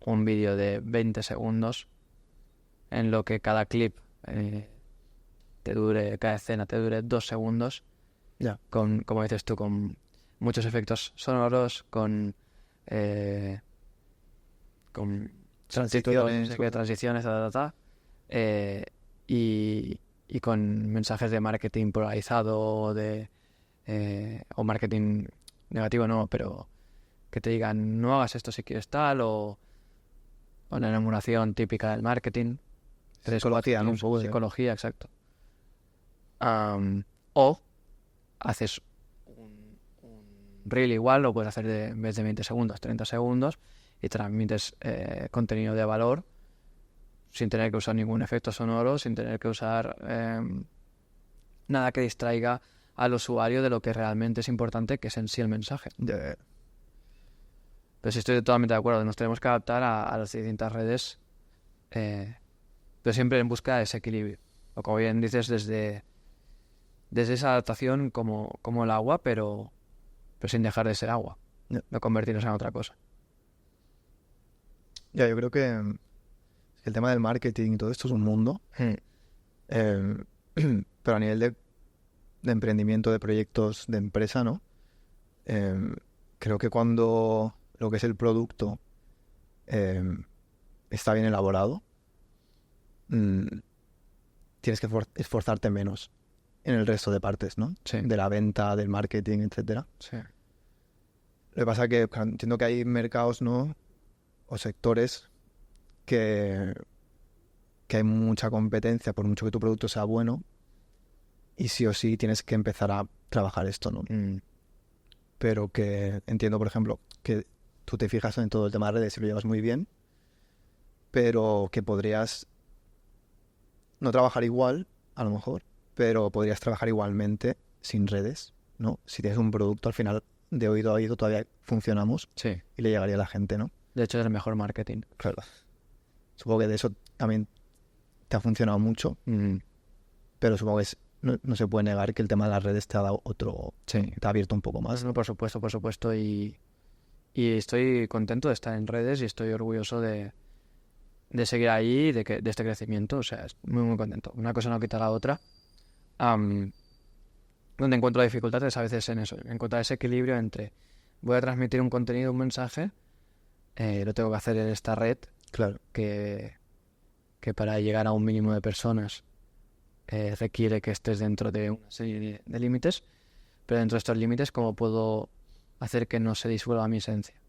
un vídeo de 20 segundos en lo que cada clip cada escena te dure 2 segundos, Ya. como dices tú, con muchos efectos sonoros, con Transiciones. transiciones, y con mensajes de marketing polarizado o marketing negativo, no, pero que te digan no hagas esto si quieres tal, o la enumeración típica del marketing. Psicología, ¿no? Un poco de... Psicología, exacto. O haces un reel igual, lo puedes hacer en vez de 20 segundos, 30 segundos, y transmites contenido de valor sin tener que usar ningún efecto sonoro, sin tener que usar nada que distraiga al usuario de lo que realmente es importante, que es en sí el mensaje. Ya. Pero sí estoy totalmente de acuerdo, nos tenemos que adaptar a las distintas redes, pero siempre en busca de ese equilibrio. O como bien dices, desde esa adaptación como el agua, pero sin dejar de ser agua, no convertirnos en otra cosa. Ya, yo creo que el tema del marketing y todo esto es un mundo. Pero a nivel de emprendimiento, de proyectos de empresa, ¿no? Creo que cuando lo que es el producto está bien elaborado, tienes que esforzarte menos en el resto de partes, ¿no? Sí. De la venta, del marketing, etcétera. Sí. Lo que pasa es que entiendo que hay mercados, ¿no? O sectores que hay mucha competencia, por mucho que tu producto sea bueno, y sí o sí tienes que empezar a trabajar esto, ¿no? Pero que entiendo, por ejemplo, que tú te fijas en todo el tema de redes y lo llevas muy bien, pero que podrías no trabajar igual, a lo mejor, pero podrías trabajar igualmente sin redes, ¿no? Si tienes un producto, al final, de oído a oído todavía funcionamos, Sí. Y le llegaría a la gente, ¿no? De hecho, es el mejor marketing. Claro. Supongo que de eso también te ha funcionado mucho, pero supongo que no se puede negar que el tema de las redes te ha dado otro... Sí. Te ha abierto un poco más. No, por supuesto. Y estoy contento de estar en redes y estoy orgulloso de seguir ahí, de este crecimiento. O sea, muy, muy contento. Una cosa no quita la otra. Donde encuentro dificultades a veces en eso, encontrar ese equilibrio entre voy a transmitir un contenido, un mensaje, lo tengo que hacer en esta red, Claro. que para llegar a un mínimo de personas requiere que estés dentro de una serie de límites, pero dentro de estos límites, ¿cómo puedo hacer que no se disuelva mi esencia?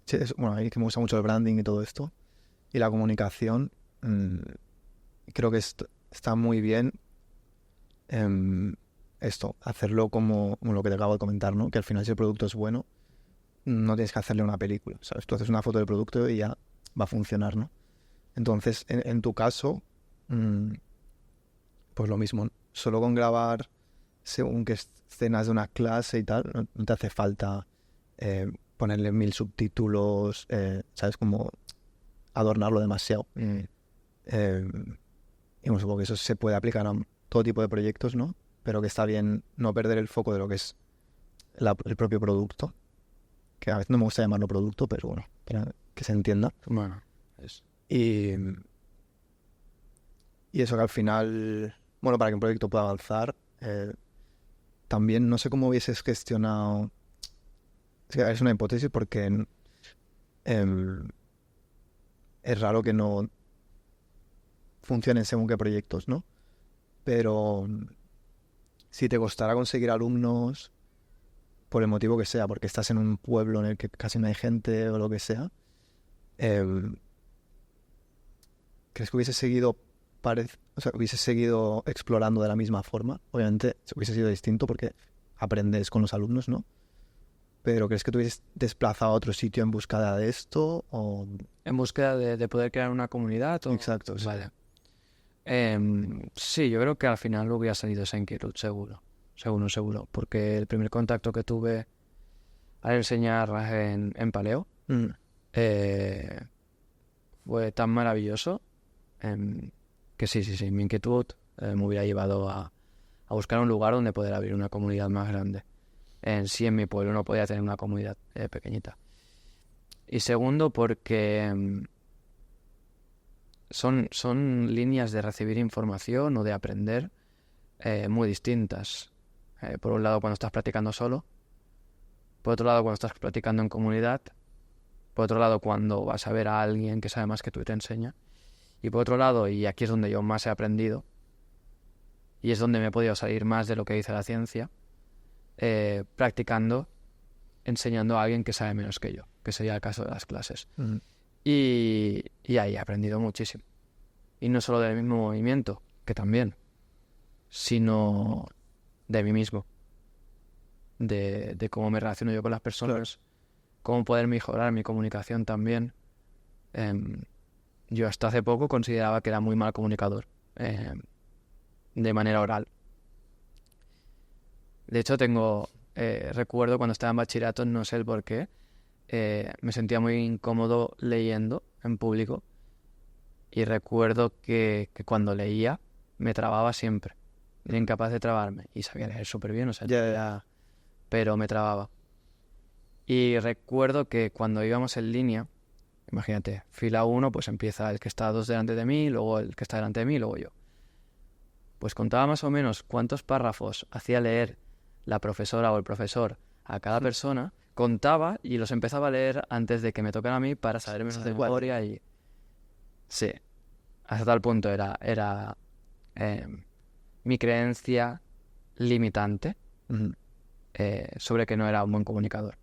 Sí, bueno, a mí que me gusta mucho el branding y todo esto, y la comunicación, creo que está muy bien esto, hacerlo como lo que te acabo de comentar, ¿no? Que al final si el producto es bueno, no tienes que hacerle una película, ¿sabes? Tú haces una foto del producto y ya va a funcionar, ¿no? Entonces, en tu caso, pues lo mismo, solo con grabar según qué escenas de una clase y tal, no te hace falta ponerle 1000 subtítulos, ¿sabes? Como adornarlo demasiado. Y bueno, supongo que eso se puede aplicar a todo tipo de proyectos, ¿no? Pero que está bien no perder el foco de lo que es el propio producto, que a veces no me gusta llamarlo producto, pero bueno, para que se entienda. Bueno, Y eso, que al final, bueno, para que un proyecto pueda avanzar, también no sé cómo hubieses gestionado, es una hipótesis porque es raro que no funcionen según qué proyectos, ¿no? Pero si te costará conseguir alumnos, por el motivo que sea, porque estás en un pueblo en el que casi no hay gente o lo que sea, ¿crees que hubiese seguido explorando de la misma forma? Obviamente hubiese sido distinto porque aprendes con los alumnos, ¿no? Pero ¿crees que te hubieses desplazado a otro sitio en búsqueda de esto? O... En búsqueda de poder crear una comunidad. Exacto, sí. Vale. Sí, yo creo que al final hubiera salido esa inquietud, seguro. Seguro. Porque el primer contacto que tuve al enseñar en Paleo fue tan maravilloso que sí, mi inquietud me hubiera llevado a buscar un lugar donde poder abrir una comunidad más grande. En mi pueblo no podía tener una comunidad pequeñita. Y segundo, porque son líneas de recibir información o de aprender muy distintas. Por un lado, cuando estás practicando solo. Por otro lado, cuando estás practicando en comunidad. Por otro lado, cuando vas a ver a alguien que sabe más que tú y te enseña. Y por otro lado, y aquí es donde yo más he aprendido, y es donde me he podido salir más de lo que dice la ciencia, practicando, enseñando a alguien que sabe menos que yo, que sería el caso de las clases. Y ahí he aprendido muchísimo. Y no solo del mismo movimiento, que también, sino de mí mismo. De cómo me relaciono yo con las personas, cómo poder mejorar mi comunicación también. Yo hasta hace poco consideraba que era muy mal comunicador, de manera oral. De hecho, recuerdo cuando estaba en bachillerato, no sé el por qué, me sentía muy incómodo leyendo en público. Y recuerdo que cuando leía me trababa siempre. Era incapaz de trabarme. Y sabía leer súper bien, o sea, pero me trababa. Y recuerdo que cuando íbamos en línea, imagínate, fila 1, pues empieza el que está 2 delante de mí, luego el que está delante de mí, luego yo. Pues contaba más o menos cuántos párrafos hacía leer la profesora o el profesor a cada persona, contaba y los empezaba a leer antes de que me tocara a mí para saber menos de memoria. Y sí, hasta tal punto era mi creencia limitante sobre que no era un buen comunicador.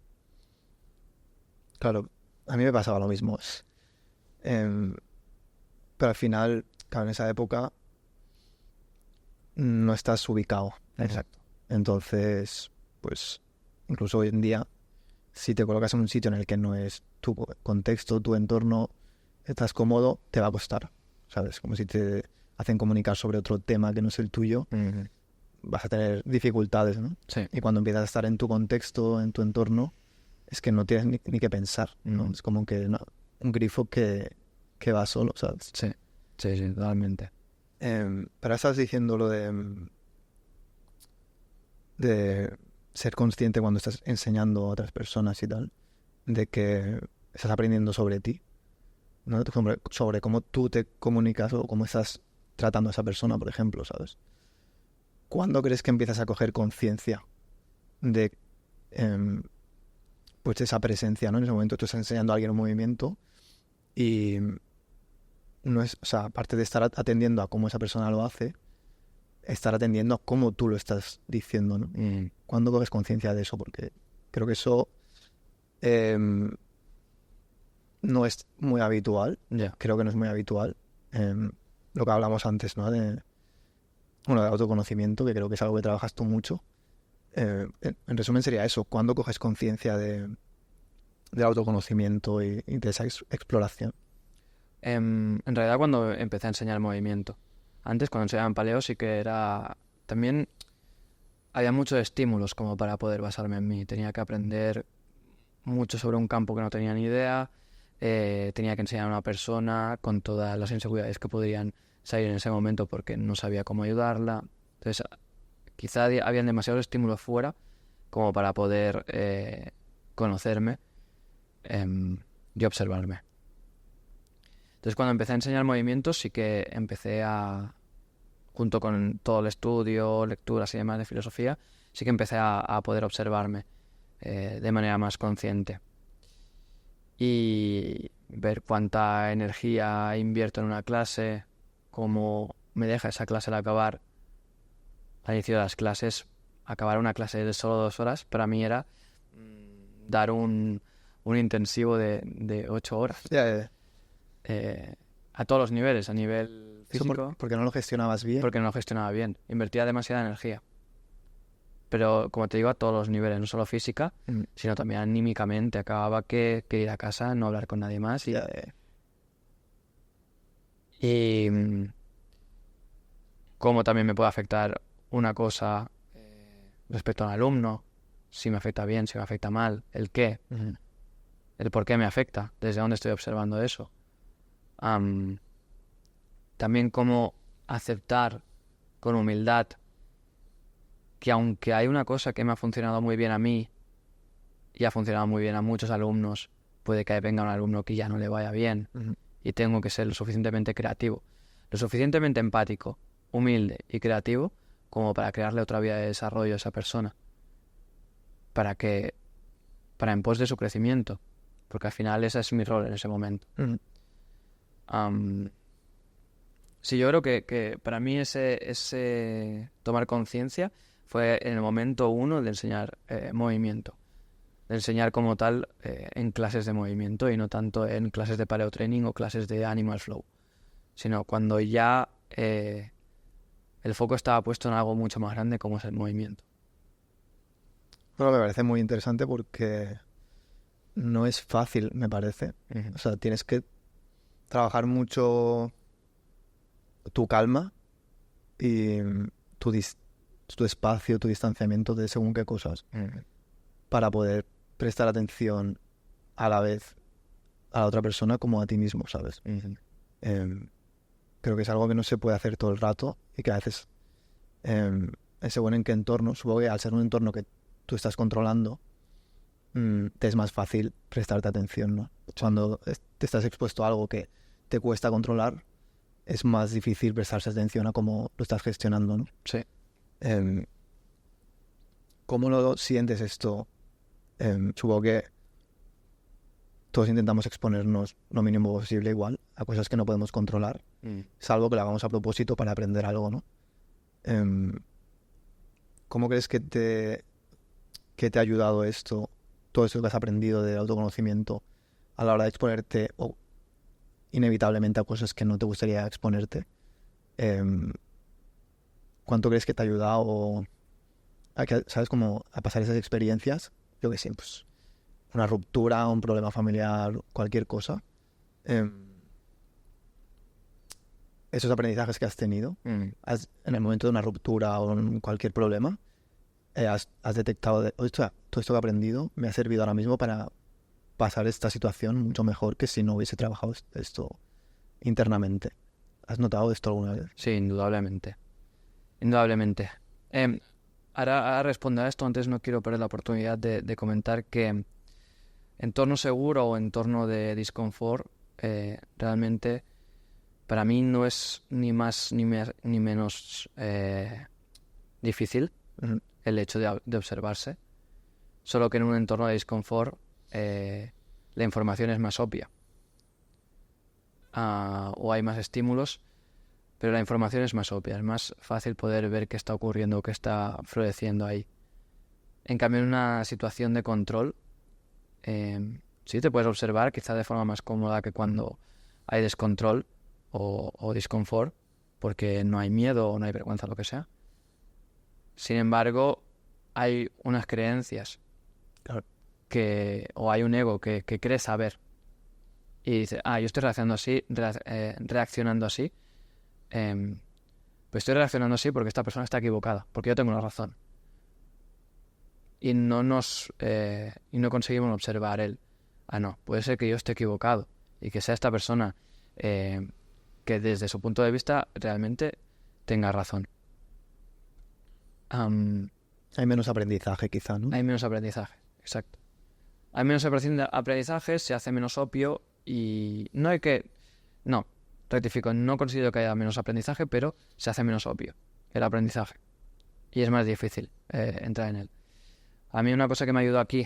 Claro, a mí me pasaba lo mismo. Pero al final, claro, en esa época no estás ubicado. Exacto. Entonces, pues, incluso hoy en día, si te colocas en un sitio en el que no es tu contexto, tu entorno, estás cómodo, te va a costar, ¿sabes? Como si te hacen comunicar sobre otro tema que no es el tuyo, vas a tener dificultades, ¿no? Sí. Y cuando empiezas a estar en tu contexto, en tu entorno, es que no tienes ni que pensar, ¿no? Es como que un grifo que va solo, ¿sabes? Sí, totalmente. Pero estás diciendo lo de ser consciente cuando estás enseñando a otras personas y tal, de que estás aprendiendo sobre ti, ¿no? Sobre cómo tú te comunicas o cómo estás tratando a esa persona, por ejemplo, ¿sabes? ¿Cuándo crees que empiezas a coger conciencia de pues esa presencia, ¿no? En ese momento tú estás enseñando a alguien un movimiento y no es, o sea, aparte de estar atendiendo a cómo esa persona lo hace, estar atendiendo a cómo tú lo estás diciendo, ¿no? ¿Cuándo coges conciencia de eso? Porque creo que eso no es muy habitual. Creo que no es muy habitual. Lo que hablamos antes, ¿no? De autoconocimiento, que creo que es algo que trabajas tú mucho. En resumen sería eso. ¿Cuándo coges conciencia del autoconocimiento y de esa exploración? En realidad cuando empecé a enseñar movimiento. Antes, cuando enseñaba en Paleo, sí que también había muchos estímulos como para poder basarme en mí. Tenía que aprender mucho sobre un campo que no tenía ni idea. Tenía que enseñar a una persona con todas las inseguridades que podrían salir en ese momento porque no sabía cómo ayudarla. Entonces, quizá habían demasiados estímulos fuera como para poder conocerme y observarme. Entonces, cuando empecé a enseñar movimientos, sí que empecé junto con todo el estudio, lecturas y demás de filosofía, sí que empecé a poder observarme de manera más consciente. Y ver cuánta energía invierto en una clase, cómo me deja esa clase al acabar, al inicio de las clases, acabar una clase de solo 2 horas, para mí era dar un intensivo de 8 horas. Ya. A todos los niveles, a nivel físico. Porque no lo gestionabas bien. Porque no lo gestionaba bien. Invertía demasiada energía. Pero, como te digo, a todos los niveles, no solo física, sino también anímicamente. Acababa que ir a casa, no hablar con nadie más. Y cómo también me puede afectar una cosa respecto a un alumno, si me afecta bien, si me afecta mal, el qué, el por qué me afecta, desde dónde estoy observando eso. También cómo aceptar con humildad que aunque hay una cosa que me ha funcionado muy bien a mí y ha funcionado muy bien a muchos alumnos, puede que venga un alumno que ya no le vaya bien y tengo que ser lo suficientemente creativo, lo suficientemente empático, humilde y creativo como para crearle otra vía de desarrollo a esa persona, para en pos de su crecimiento, porque al final ese es mi rol en ese momento. Sí, yo creo que para mí ese tomar conciencia fue en el momento 1 de enseñar movimiento, de enseñar como tal en clases de movimiento y no tanto en clases de paleotraining o clases de animal flow, sino cuando ya el foco estaba puesto en algo mucho más grande como es el movimiento. Bueno, me parece muy interesante porque no es fácil, me parece. O sea, tienes que trabajar mucho tu calma y tu espacio, tu distanciamiento de según qué cosas para poder prestar atención a la vez a la otra persona como a ti mismo, ¿sabes? Creo que es algo que no se puede hacer todo el rato y que a veces según en qué entorno, supongo que al ser un entorno que tú estás controlando, te es más fácil prestarte atención, ¿no? Cuando te estás expuesto a algo que te cuesta controlar, es más difícil prestarse atención a cómo lo estás gestionando, ¿no? Sí. ¿Cómo lo sientes esto? Supongo que todos intentamos exponernos lo mínimo posible igual a cosas que no podemos controlar, salvo que lo hagamos a propósito para aprender algo, ¿no? ¿Cómo crees que te ha ayudado esto, todo esto que has aprendido del autoconocimiento a la hora de exponerte inevitablemente a cosas que no te gustaría exponerte? ¿Cuánto crees que te ha ayudado ¿sabes? Como a pasar esas experiencias? Yo que sé, pues una ruptura, un problema familiar, cualquier cosa. Esos aprendizajes que has tenido, en el momento de una ruptura o en cualquier problema, has detectado, todo esto que he aprendido me ha servido ahora mismo para pasar esta situación mucho mejor que si no hubiese trabajado esto internamente. ¿Has notado esto alguna vez? Sí, indudablemente. Indudablemente. Ahora respondo a esto. Antes no quiero perder la oportunidad de comentar que entorno seguro o entorno de disconfort realmente para mí no es ni más ni menos difícil el hecho de observarse, solo que en un entorno de disconfort la información es más obvia o hay más estímulos, pero la información es más obvia, es más fácil poder ver qué está ocurriendo o qué está floreciendo ahí. En cambio, en una situación de control, sí te puedes observar quizá de forma más cómoda que cuando hay descontrol o disconfort, porque no hay miedo o no hay vergüenza, lo que sea. Sin embargo, hay unas creencias o hay un ego que cree saber y dice, yo estoy reaccionando así, pues estoy reaccionando así porque esta persona está equivocada, porque yo tengo la razón. Y no conseguimos observar no, puede ser que yo esté equivocado y que sea esta persona que desde su punto de vista realmente tenga razón. Hay menos aprendizaje quizá, ¿no? Hay menos aprendizaje, exacto. Hay menos aprendizaje, se hace menos obvio y rectifico, no considero que haya menos aprendizaje, pero se hace menos obvio el aprendizaje y es más difícil entrar en él. A mí una cosa que me ayudó aquí,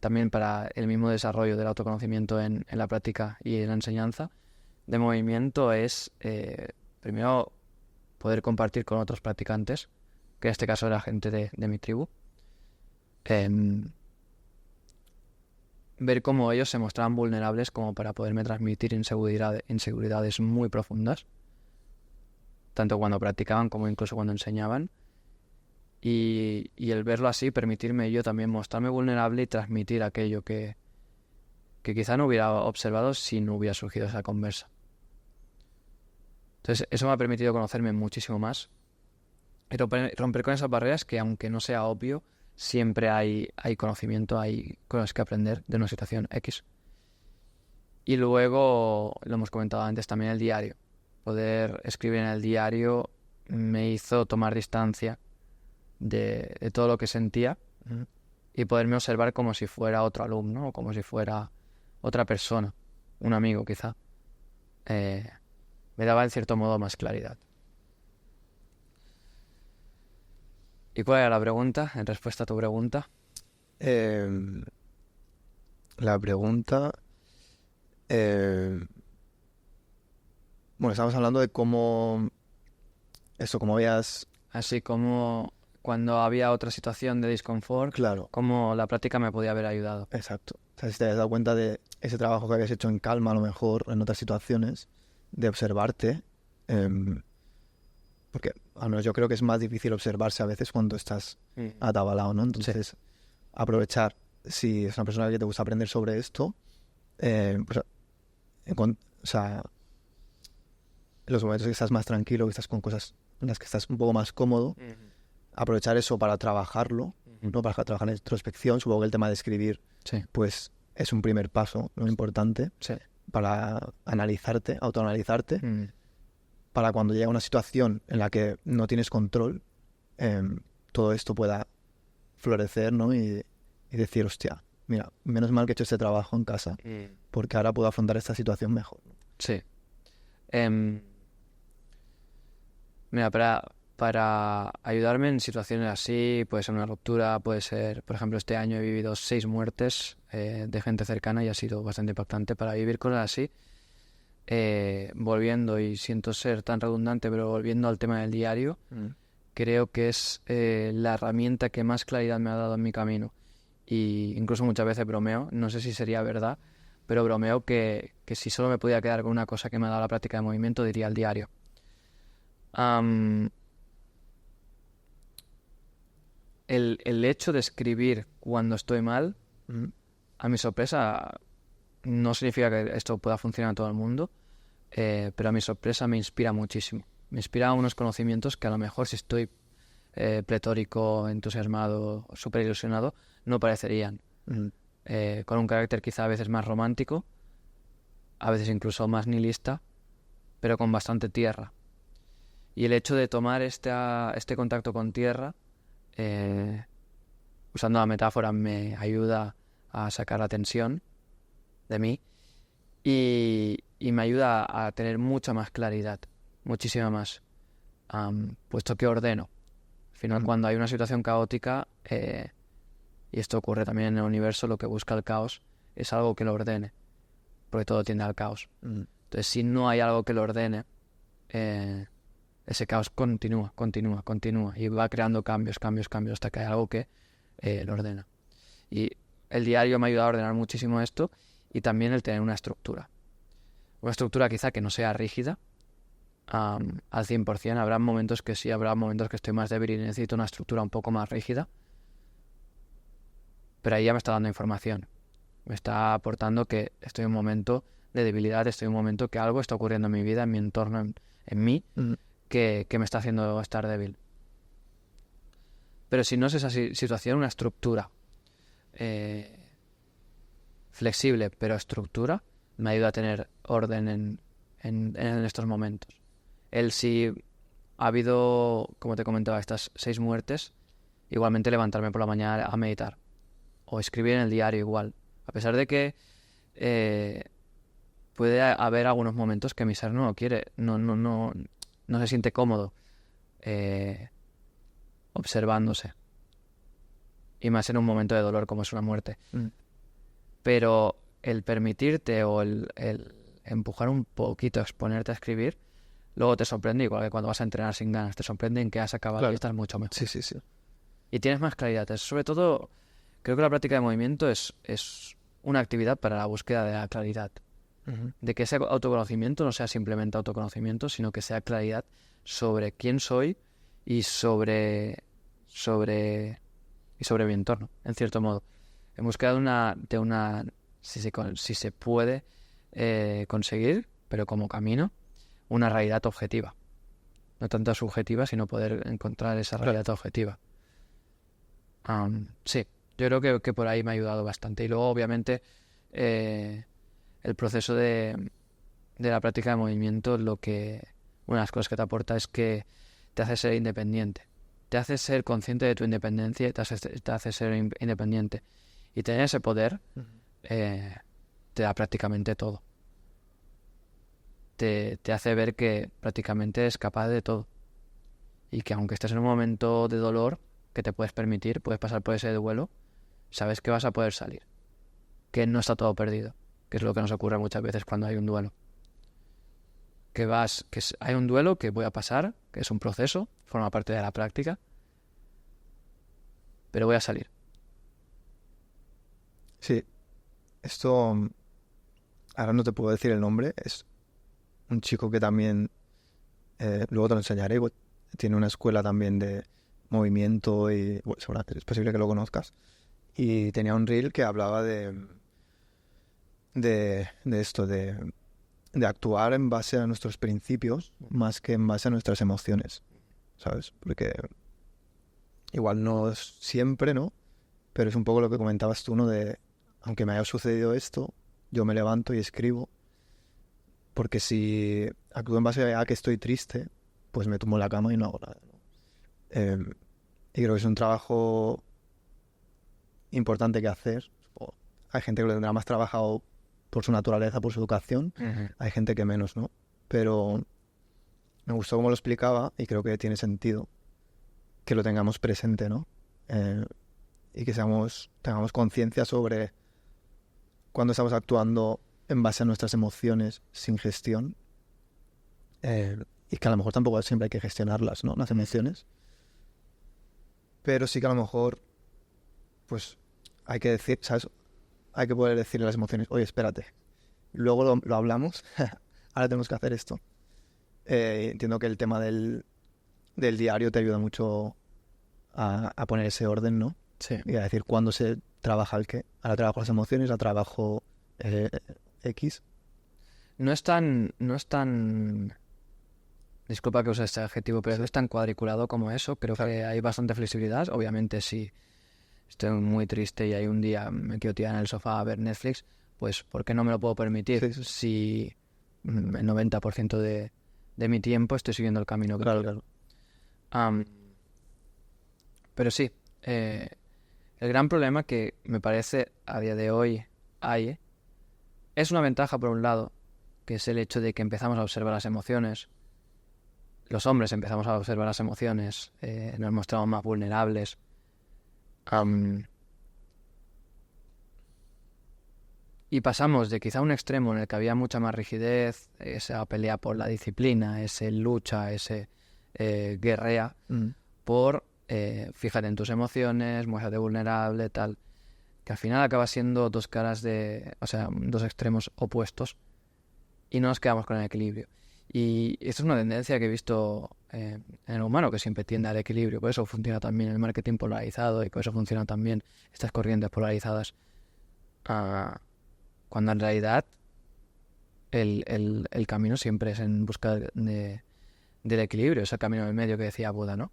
también para el mismo desarrollo del autoconocimiento en la práctica y en la enseñanza de movimiento, es primero poder compartir con otros practicantes, que en este caso era gente de mi tribu. Ver cómo ellos se mostraban vulnerables como para poderme transmitir inseguridades muy profundas, tanto cuando practicaban como incluso cuando enseñaban. Y el verlo así, permitirme yo también mostrarme vulnerable y transmitir aquello que quizá no hubiera observado si no hubiera surgido esa conversa. Entonces eso me ha permitido conocerme muchísimo más y romper con esas barreras que, aunque no sea obvio, siempre hay conocimiento, hay cosas que aprender de una situación X. Y luego, lo hemos comentado antes, también el diario. Poder escribir en el diario me hizo tomar distancia de todo lo que sentía y poderme observar como si fuera otro alumno o como si fuera otra persona, un amigo quizá. Me daba en cierto modo más claridad. ¿Y cuál era la pregunta? En respuesta a tu pregunta. La pregunta... bueno, estamos hablando de cómo... Eso, cómo habías... Así como cuando había otra situación de disconfort, Claro. cómo la práctica me podía haber ayudado. Exacto. O sea, si te habías dado cuenta de ese trabajo que habías hecho en calma, a lo mejor, en otras situaciones, de observarte... porque, al menos yo creo que es más difícil observarse a veces cuando estás atabalado, ¿no? Entonces, aprovechar, si es una persona que te gusta aprender sobre esto, pues, o sea, en los momentos que estás más tranquilo, que estás con cosas en las que estás un poco más cómodo, aprovechar eso para trabajarlo, ¿no? Para trabajar en introspección. Supongo que el tema de escribir, pues, es un primer paso, ¿no? Importante, para analizarte, autoanalizarte, para cuando llega una situación en la que no tienes control, todo esto pueda florecer, ¿no? Y decir, hostia, mira, menos mal que he hecho este trabajo en casa, porque ahora puedo afrontar esta situación mejor. Sí. Mira, para ayudarme en situaciones así, puede ser una ruptura, puede ser, por ejemplo, este año he vivido 6 muertes de gente cercana y ha sido bastante impactante. Para vivir cosas así, volviendo, y siento ser tan redundante, pero volviendo al tema del diario, creo que es la herramienta que más claridad me ha dado en mi camino. Y incluso muchas veces bromeo, no sé si sería verdad, pero bromeo que si solo me pudiera quedar con una cosa que me ha dado la práctica de movimiento, diría el diario. El hecho de escribir cuando estoy mal, a mi sorpresa, no significa que esto pueda funcionar a todo el mundo, pero a mi sorpresa me inspira muchísimo. Me inspira unos conocimientos que a lo mejor, si estoy pletórico, entusiasmado, súper ilusionado, no parecerían. Con un carácter quizá a veces más romántico, a veces incluso más nihilista, pero con bastante tierra. Y el hecho de tomar este contacto con tierra, usando la metáfora, me ayuda a sacar la tensión de mí y me ayuda a tener mucha más claridad, muchísima más, puesto que ordeno. Al final, cuando hay una situación caótica, y esto ocurre también en el universo, lo que busca el caos es algo que lo ordene, porque todo tiende al caos. Entonces, si no hay algo que lo ordene, ese caos continúa y va creando cambios hasta que hay algo que lo ordena. Y el diario me ha ayudado a ordenar muchísimo esto, y también el tener una estructura quizá que no sea rígida al 100%. Habrá momentos que sí, habrá momentos que estoy más débil y necesito una estructura un poco más rígida, pero ahí ya me está dando información, me está aportando que estoy en un momento de debilidad, estoy en un momento que algo está ocurriendo en mi vida, en mi entorno, en mí, que me está haciendo estar débil. Pero si no es esa situación, una estructura flexible, pero estructura, me ayuda a tener orden en estos momentos. Si ha habido, como te comentaba, estas 6 muertes, igualmente levantarme por la mañana a meditar o escribir en el diario igual, a pesar de que puede haber algunos momentos que mi ser no lo quiere, no se siente cómodo observándose, y más en un momento de dolor como es una muerte. Pero el permitirte o el empujar un poquito, exponerte a escribir, luego te sorprende, igual que cuando vas a entrenar sin ganas, te sorprende en que has acabado Claro. y estás mucho mejor. Sí. Y tienes más claridad. Sobre todo, creo que la práctica de movimiento es una actividad para la búsqueda de la claridad. Ujú. De que ese autoconocimiento no sea simplemente autoconocimiento, sino que sea claridad sobre quién soy y sobre mi entorno, en cierto modo. En búsqueda de una si se puede conseguir, pero como camino, una realidad objetiva. No tanto subjetiva, sino poder encontrar esa realidad objetiva. Sí, yo creo que por ahí me ha ayudado bastante. Y luego, obviamente, el proceso de la práctica de movimiento, una de las cosas que te aporta es que te hace ser independiente. Te hace ser consciente de tu independencia y te hace ser independiente. Y tener ese poder te da prácticamente todo. Te hace ver que prácticamente eres capaz de todo. Y que aunque estés en un momento de dolor que te puedes permitir, puedes pasar por ese duelo, sabes que vas a poder salir. Que no está todo perdido. Que es lo que nos ocurre muchas veces cuando hay un duelo. Hay un duelo que voy a pasar, que es un proceso, forma parte de la práctica, pero voy a salir. Sí, esto, ahora no te puedo decir el nombre, es un chico que también, luego te lo enseñaré, tiene una escuela también de movimiento y es posible que lo conozcas. Y tenía un reel que hablaba de esto, de actuar en base a nuestros principios más que en base a nuestras emociones, ¿sabes? Porque igual no es siempre, ¿no? Pero es un poco lo que comentabas tú, ¿no? De, aunque me haya sucedido esto, yo me levanto y escribo, porque si actúo en base a que estoy triste, pues me tumbo en la cama y no hago nada, ¿no? Y creo que es un trabajo importante que hacer. Hay gente que lo tendrá más trabajado por su naturaleza, por su educación. Hay gente que menos, ¿no? Pero me gustó cómo lo explicaba y creo que tiene sentido que lo tengamos presente, ¿no? Y que tengamos conciencia sobre cuando estamos actuando en base a nuestras emociones sin gestión, y que a lo mejor tampoco siempre hay que gestionarlas, ¿no? Las emociones. Pero sí que a lo mejor, pues, hay que decir, ¿sabes? Hay que poder decirle a las emociones, oye, espérate, luego lo hablamos, ahora tenemos que hacer esto. Entiendo que el tema del diario te ayuda mucho a poner ese orden, ¿no? Sí. Y a decir cuándo se trabaja el qué. Ahora trabajo las emociones, ahora trabajo X. No es tan... Disculpa que use este adjetivo, pero no es tan cuadriculado como eso. Creo que hay bastante flexibilidad. Obviamente, si estoy muy triste y hay un día me quiero tirar en el sofá a ver Netflix, pues ¿por qué no me lo puedo permitir? Sí. Si el 90% de mi tiempo estoy siguiendo el camino que quiero. Pero sí, el gran problema que me parece a día de hoy es una ventaja por un lado, que es el hecho de que empezamos a observar las emociones. Los hombres empezamos a observar las emociones, nos mostramos más vulnerables. Y pasamos de quizá un extremo en el que había mucha más rigidez, esa pelea por la disciplina, ese lucha, ese guerrea, por fíjate en tus emociones, muéstrate vulnerable, tal. Que al final acaba siendo dos extremos opuestos y no nos quedamos con el equilibrio. Y esto es una tendencia que he visto en el humano, que siempre tiende al equilibrio. Por eso funciona también el marketing polarizado y por eso funcionan también estas corrientes polarizadas. Cuando en realidad el camino siempre es en busca del equilibrio. Es el camino del medio que decía Buda, ¿no?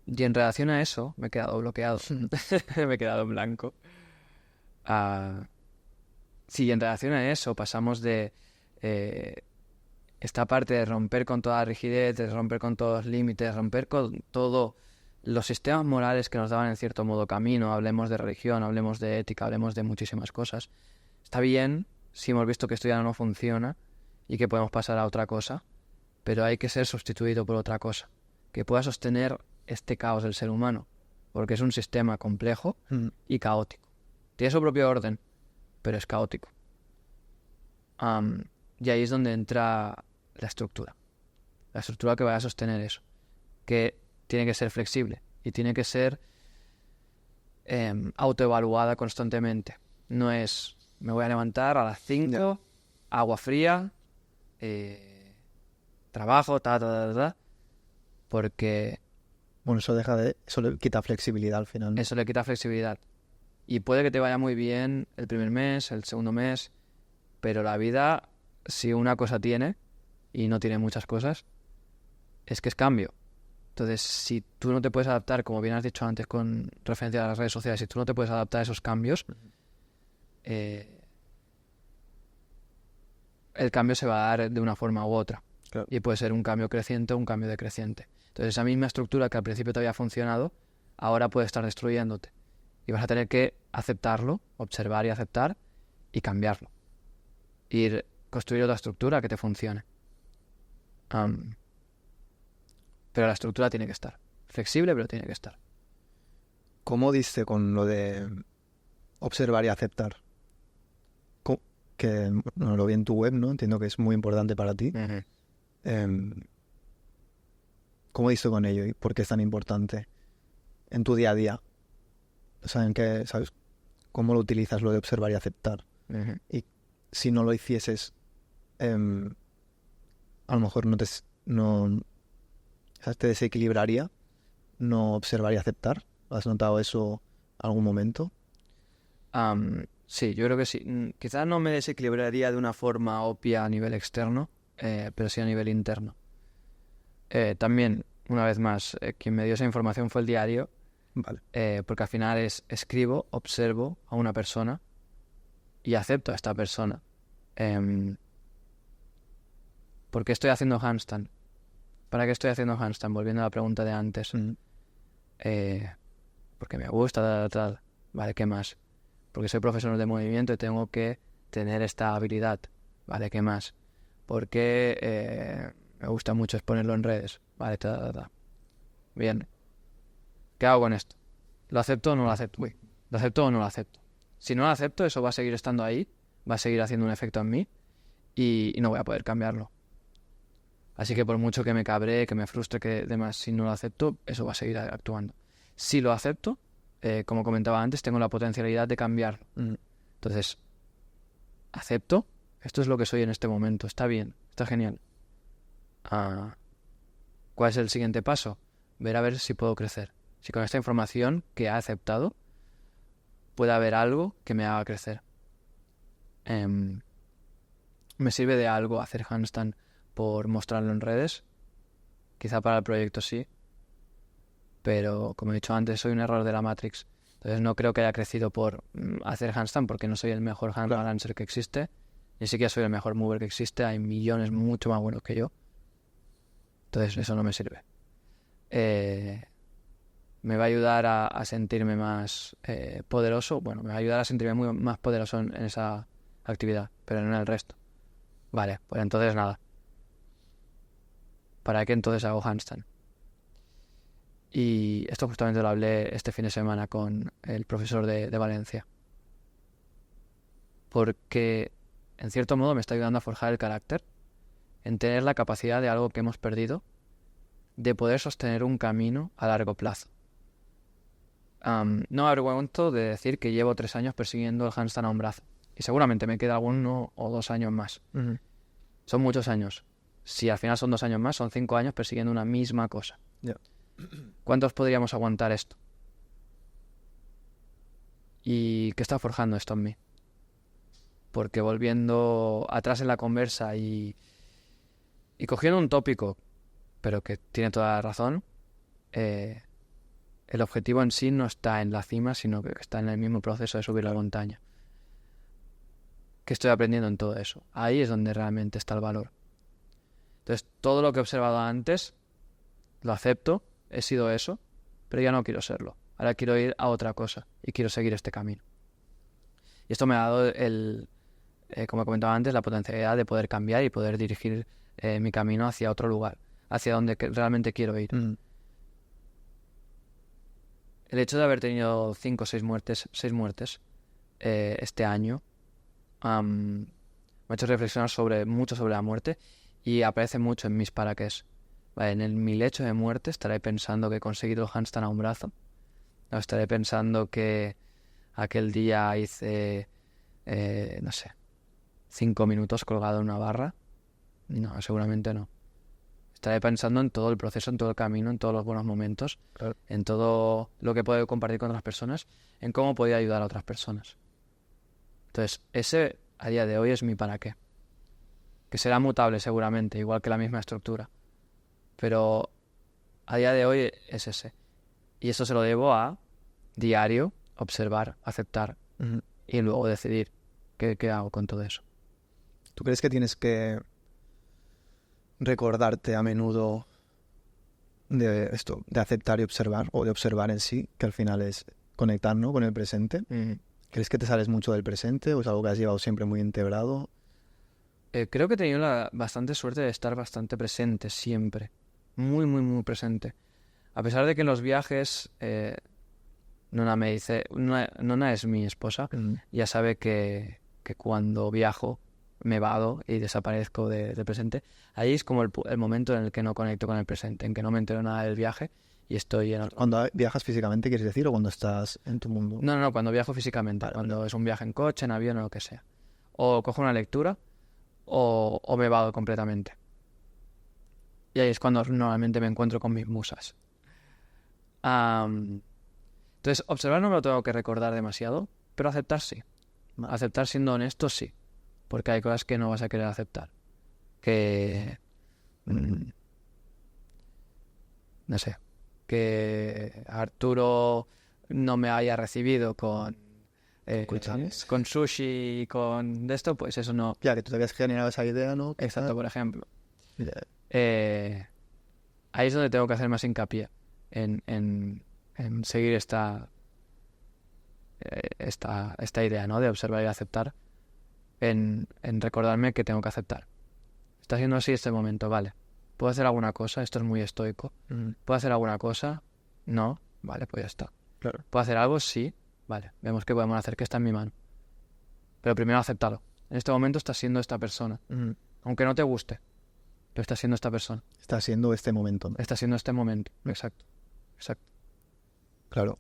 Y en relación a eso, me he quedado bloqueado. Me he quedado en blanco. Sí, en relación a eso pasamos de esta parte de romper con toda la rigidez, de romper con todos los límites, romper con todos los sistemas morales que nos daban en cierto modo camino. Hablemos de religión, hablemos de ética, hablemos de muchísimas cosas. Está bien si hemos visto que esto ya no funciona y que podemos pasar a otra cosa, pero hay que ser sustituido por otra cosa que pueda sostener este caos del ser humano, porque es un sistema complejo y caótico. Tiene su propio orden, pero es caótico. Y ahí es donde entra la estructura. La estructura que vaya a sostener eso. Que tiene que ser flexible y tiene que ser autoevaluada constantemente. No es, me voy a levantar a las 5, agua fría, trabajo, porque Bueno, eso le quita flexibilidad al final, ¿no? eso le quita flexibilidad. Y puede que te vaya muy bien el primer mes, el segundo mes, pero la vida, si una cosa tiene, y no tiene muchas cosas, es que es cambio. Entonces, si tú no te puedes adaptar, como bien has dicho antes con referencia a las redes sociales, si tú no te puedes adaptar a esos cambios, el cambio se va a dar de una forma u otra. Claro. Y puede ser un cambio creciente o un cambio decreciente. Entonces, esa misma estructura que al principio te había funcionado, ahora puede estar destruyéndote. Y vas a tener que aceptarlo, observar y aceptar, y cambiarlo. Construir otra estructura que te funcione. Pero la estructura tiene que estar. Flexible, pero tiene que estar. ¿Cómo diste con lo de observar y aceptar? Que no lo vi en tu web, ¿no? Entiendo que es muy importante para ti. ¿Cómo diste con ello y por qué es tan importante en tu día a día? O sea, ¿sabes? ¿Cómo lo utilizas lo de observar y aceptar? Y si no lo hicieses, a lo mejor ¿sabes? Te desequilibraría no observar y aceptar. ¿Has notado eso algún momento? Sí, yo creo que sí. Quizás no me desequilibraría de una forma obvia a nivel externo, pero sí a nivel interno. También, una vez más, quien me dio esa información fue el diario, Vale. porque al final escribo, observo a una persona y acepto a esta persona. ¿Por qué estoy haciendo handstand? ¿Para qué estoy haciendo handstand? Volviendo a la pregunta de antes. Porque me gusta, tal. Vale, ¿qué más? Porque soy profesor de movimiento y tengo que tener esta habilidad. Vale, ¿qué más? Porque me gusta mucho exponerlo en redes. Vale, Bien. ¿Qué hago con esto? ¿Lo acepto o no lo acepto? ¿Lo acepto o no lo acepto? Si no lo acepto, eso va a seguir estando ahí, va a seguir haciendo un efecto en mí y no voy a poder cambiarlo. Así que por mucho que me cabree, que me frustre, que demás, si no lo acepto, eso va a seguir actuando. Si lo acepto, como comentaba antes, tengo la potencialidad de cambiarlo. Entonces, acepto, esto es lo que soy en este momento, está bien, está genial. ¿Cuál es el siguiente paso? Ver a ver si puedo crecer. Si con esta información que he aceptado puede haber algo que me haga crecer. ¿Me sirve de algo hacer handstand por mostrarlo en redes? Quizá para el proyecto sí. Pero, como he dicho antes, soy un error de la Matrix. Entonces no creo que haya crecido por hacer handstand, porque no soy el mejor hand balancer que existe. Ni siquiera soy el mejor mover que existe. Hay millones mucho más buenos que yo. Entonces eso no me sirve. Me va a ayudar a sentirme más poderoso. Bueno, me va a ayudar a sentirme más poderoso en esa actividad, pero no en el resto. Vale, pues entonces nada. ¿Para qué entonces hago handstand? Y esto justamente lo hablé este fin de semana con el profesor de Valencia. Porque, en cierto modo, me está ayudando a forjar el carácter, en tener la capacidad de algo que hemos perdido, de poder sostener un camino a largo plazo. No me avergüenzo de decir que llevo 3 años persiguiendo el handstand a un brazo. Y seguramente me queda 1 o 2 años más. Son muchos años. Si al final son 2 años más, son 5 años persiguiendo una misma cosa. ¿Cuántos podríamos aguantar esto? ¿Y qué está forjando esto en mí? Porque volviendo atrás en la conversa y cogiendo un tópico, pero que tiene toda la razón, el objetivo en sí no está en la cima, sino que está en el mismo proceso de subir la montaña. ¿Qué estoy aprendiendo en todo eso? Ahí es donde realmente está el valor. Entonces, todo lo que he observado antes, lo acepto, he sido eso, pero ya no quiero serlo. Ahora quiero ir a otra cosa y quiero seguir este camino. Y esto me ha dado como comentaba antes, la potencialidad de poder cambiar y poder dirigir mi camino hacia otro lugar, hacia donde realmente quiero ir. El hecho de haber tenido 5 o 6 muertes este año, Me ha hecho reflexionar mucho sobre la muerte y aparece mucho en mis para qués. Vale, en mi lecho de muerte estaré pensando que he conseguido el handstand a un brazo. O estaré pensando que aquel día hice, no sé, 5 minutos colgado en una barra. No, seguramente no. Estaré pensando en todo el proceso, en todo el camino, en todos los buenos momentos, Claro. en todo lo que puedo compartir con otras personas, en cómo podía ayudar a otras personas. Entonces, ese a día de hoy es mi para qué. Que será mutable seguramente, igual que la misma estructura. Pero a día de hoy es ese. Y eso se lo debo a diario, observar, aceptar Ujú. y luego decidir qué hago con todo eso. ¿Tú crees que tienes que recordarte a menudo de esto, de aceptar y observar, o de observar en sí, que al final es conectar, ¿no?, con el presente? ¿Crees que te sales mucho del presente o es algo que has llevado siempre muy integrado? Creo que he tenido bastante suerte de estar bastante presente siempre. Muy, muy, muy presente. A pesar de que en los viajes, Nona me dice, Nona es mi esposa, ya sabe que cuando viajo me vado y desaparezco del presente. Ahí es como el momento en el que no conecto con el presente, en que no me entero nada del viaje y estoy en otro. Cuando viajas físicamente, ¿quieres decir? ¿O cuando estás en tu mundo? No, cuando viajo físicamente, Vale, cuando es un viaje en coche, en avión o lo que sea. O cojo una lectura o me vado completamente. Y ahí es cuando normalmente me encuentro con mis musas. Entonces, observar no me lo tengo que recordar demasiado, pero aceptar sí. Vale. Aceptar siendo honesto sí. Porque hay cosas que no vas a querer aceptar. Que... no sé. Que Arturo no me haya recibido con sushi y con esto, pues eso no... Ya, que tú te habías generado esa idea, ¿no? Exacto, por ejemplo. Ya. Ahí es donde tengo que hacer más hincapié en seguir esta idea, ¿no?, de observar y aceptar, en recordarme que tengo que aceptar. Está siendo así este momento, vale. ¿Puedo hacer alguna cosa? Esto es muy estoico. ¿Puedo hacer alguna cosa? No. Vale, pues ya está. Claro. ¿Puedo hacer algo? Sí. Vale, vemos qué podemos hacer, que está en mi mano. Pero primero acéptalo. En este momento estás siendo esta persona. Aunque no te guste, pero estás siendo esta persona. Está siendo este momento, ¿no? Está siendo este momento. Exacto. Claro.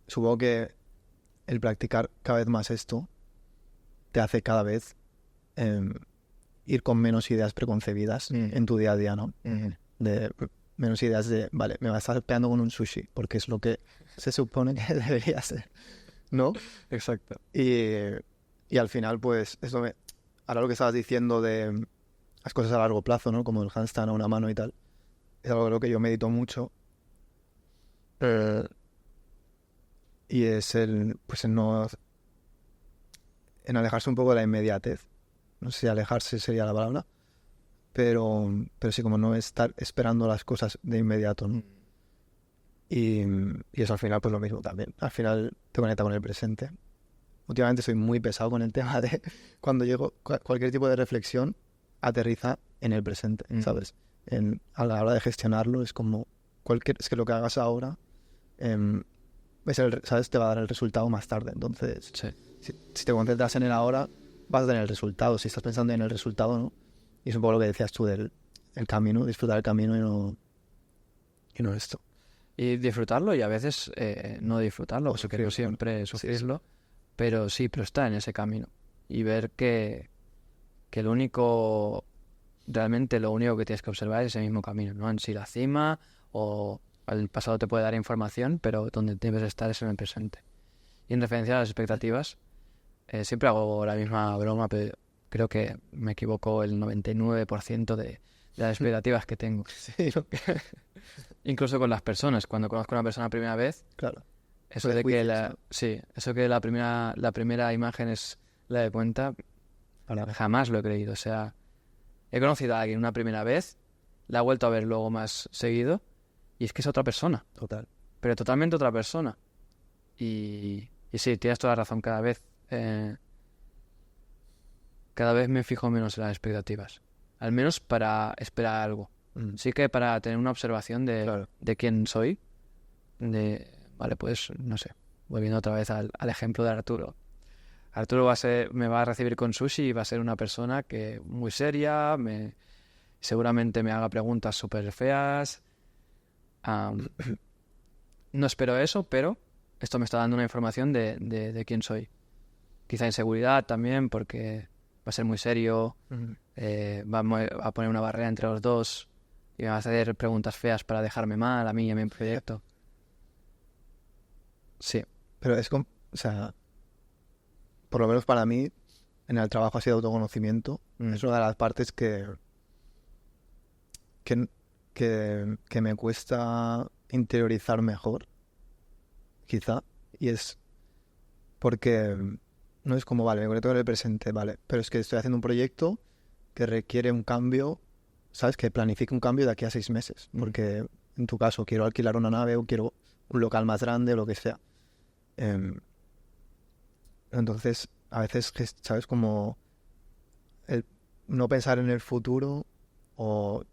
Supongo que el practicar cada vez más esto te hace cada vez ir con menos ideas preconcebidas en tu día a día, ¿no? De menos ideas de, vale, me vas a estar pegando con un sushi, porque es lo que se supone que debería ser, ¿no? Exacto. Y al final, pues, ahora lo que estabas diciendo de las cosas a largo plazo, ¿no? Como el handstand a una mano y tal, es algo de lo que yo medito mucho. Y es pues en alejarse un poco de la inmediatez. No sé si alejarse sería la palabra, pero sí, como no estar esperando las cosas de inmediato, ¿no? Y eso al final pues lo mismo también. Al final te conecta con el presente. Últimamente soy muy pesado con el tema de cuando llego, cualquier tipo de reflexión aterriza en el presente, ¿sabes? A la hora de gestionarlo es como es que lo que hagas ahora ¿sabes? Te va a dar el resultado más tarde. Entonces, Sí. si te concentras en el ahora, vas a tener el resultado. Si estás pensando en el resultado, ¿no? Y es un poco lo que decías tú del el camino, disfrutar el camino y no esto. Y disfrutarlo y a veces no disfrutarlo, porque no siempre sufrirlo, pero está en ese camino. Y ver que realmente lo único que tienes que observar es ese mismo camino, no en sí la cima o el pasado te puede dar información, pero donde debes estar es en el presente. Y en referencia a las expectativas, siempre hago la misma broma, pero creo que me equivoco el 99% de las expectativas que tengo. Sí, ¿no? Incluso con las personas. Cuando conozco a una persona la primera vez, Claro. eso de que la primera imagen es la de cuenta, jamás lo he creído. O sea, he conocido a alguien una primera vez, la he vuelto a ver luego más seguido, y es que es otra persona. Total. Pero totalmente otra persona. Y sí, tienes toda la razón. Cada vez me fijo menos en las expectativas. Al menos para esperar algo. Sí que para tener una observación de quién soy. Vale, pues, no sé. Volviendo otra vez al ejemplo de Arturo. Arturo me va a recibir con sushi y va a ser una persona que muy seria, seguramente me haga preguntas súper feas. No espero eso, pero esto me está dando una información de quién soy. Quizá inseguridad también, porque va a ser muy serio, va a poner una barrera entre los dos y me va a hacer preguntas feas para dejarme mal a mí y a mi proyecto. Sí. Pero es como, o sea, por lo menos para mí, en el trabajo así de autoconocimiento, es una de las partes que me cuesta interiorizar mejor, quizá, y es porque no es como, vale, me conecto con el presente, vale, pero es que estoy haciendo un proyecto que requiere un cambio, ¿sabes? Que planifique un cambio de aquí a 6 meses, porque en tu caso quiero alquilar una nave o quiero un local más grande o lo que sea. Entonces, a veces, ¿sabes? Como el no pensar en el futuro o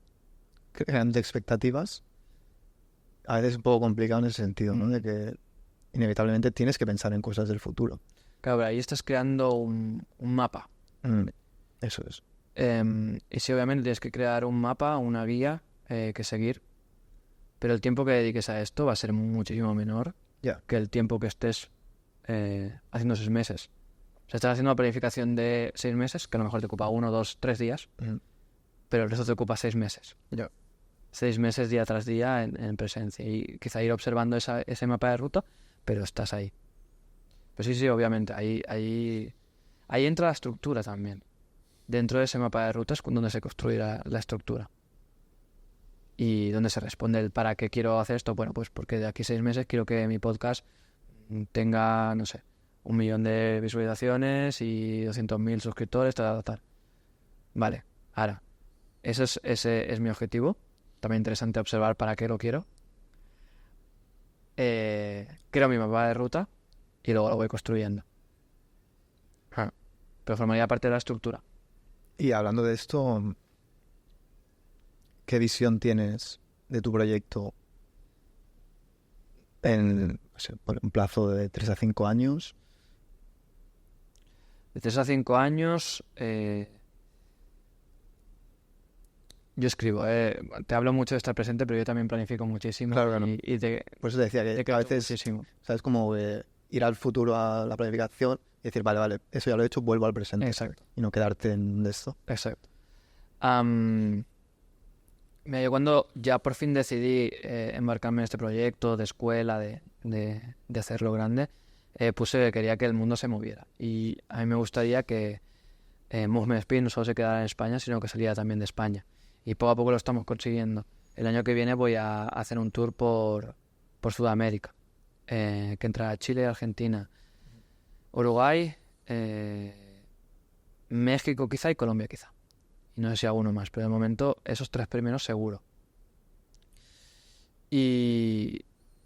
creando expectativas, a veces es un poco complicado en ese sentido, ¿no? De que inevitablemente tienes que pensar en cosas del futuro. Claro, pero ahí estás creando un mapa. Eso es. Y sí, obviamente tienes que crear un mapa, una guía que seguir, pero el tiempo que dediques a esto va a ser muchísimo menor que el tiempo que estés haciendo 6 meses. O sea, estás haciendo una planificación de 6 meses, que a lo mejor te ocupa 1, 2, 3 días, pero el resto te ocupa 6 meses. 6 meses día tras día en presencia. Y quizá ir observando ese mapa de ruta, pero estás ahí. Pues sí, obviamente. Ahí entra la estructura también. Dentro de ese mapa de rutas es donde se construirá la estructura. Y donde se responde el para qué quiero hacer esto. Bueno, pues porque de aquí a 6 meses quiero que mi podcast tenga, no sé, 1 millón de visualizaciones y 200.000 suscriptores, tal. Vale, ahora, ese es mi objetivo. También interesante observar para qué lo quiero. Creo mi mapa de ruta y luego lo voy construyendo. Pero formaría parte de la estructura. Y hablando de esto, ¿qué visión tienes de tu proyecto en, no sé, por un plazo de 3 a 5 años? De 3 a 5 años, yo escribo. Te hablo mucho de estar presente, pero yo también planifico muchísimo. Claro. Por eso te decía que a veces, muchísimo. ¿sabes? Como ir al futuro a la planificación y decir, vale, eso ya lo he hecho, vuelvo al presente. Exacto. Y no quedarte en esto. Exacto. Mira, yo cuando ya por fin decidí embarcarme en este proyecto de escuela, de hacerlo grande, puse que quería que el mundo se moviera. Y a mí me gustaría que Movement Speed no solo se quedara en España, sino que saliera también de España. Y poco a poco lo estamos consiguiendo. El año que viene voy a hacer un tour por Sudamérica, que entra Chile, Argentina, Uruguay, México quizá y Colombia quizá. Y no sé si alguno más, pero de momento esos 3 primeros seguro. Y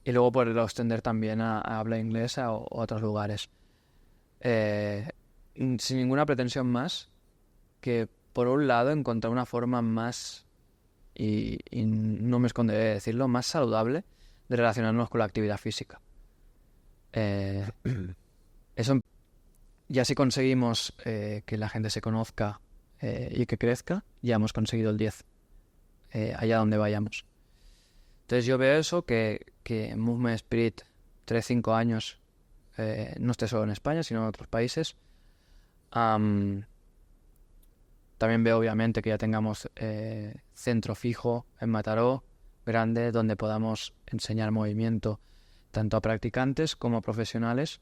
luego poderlo extender también a habla inglesa o a otros lugares. Sin ninguna pretensión más que, por un lado, encontrar una forma más, y no me esconderé de decirlo, más saludable de relacionarnos con la actividad física. Eso, ya si conseguimos que la gente se conozca y que crezca, ya hemos conseguido el 10 allá donde vayamos. Entonces yo veo eso, que Movement Spirit 3-5 años no esté solo en España, sino en otros países. También veo obviamente que ya tengamos centro fijo en Mataró, grande, donde podamos enseñar movimiento tanto a practicantes como a profesionales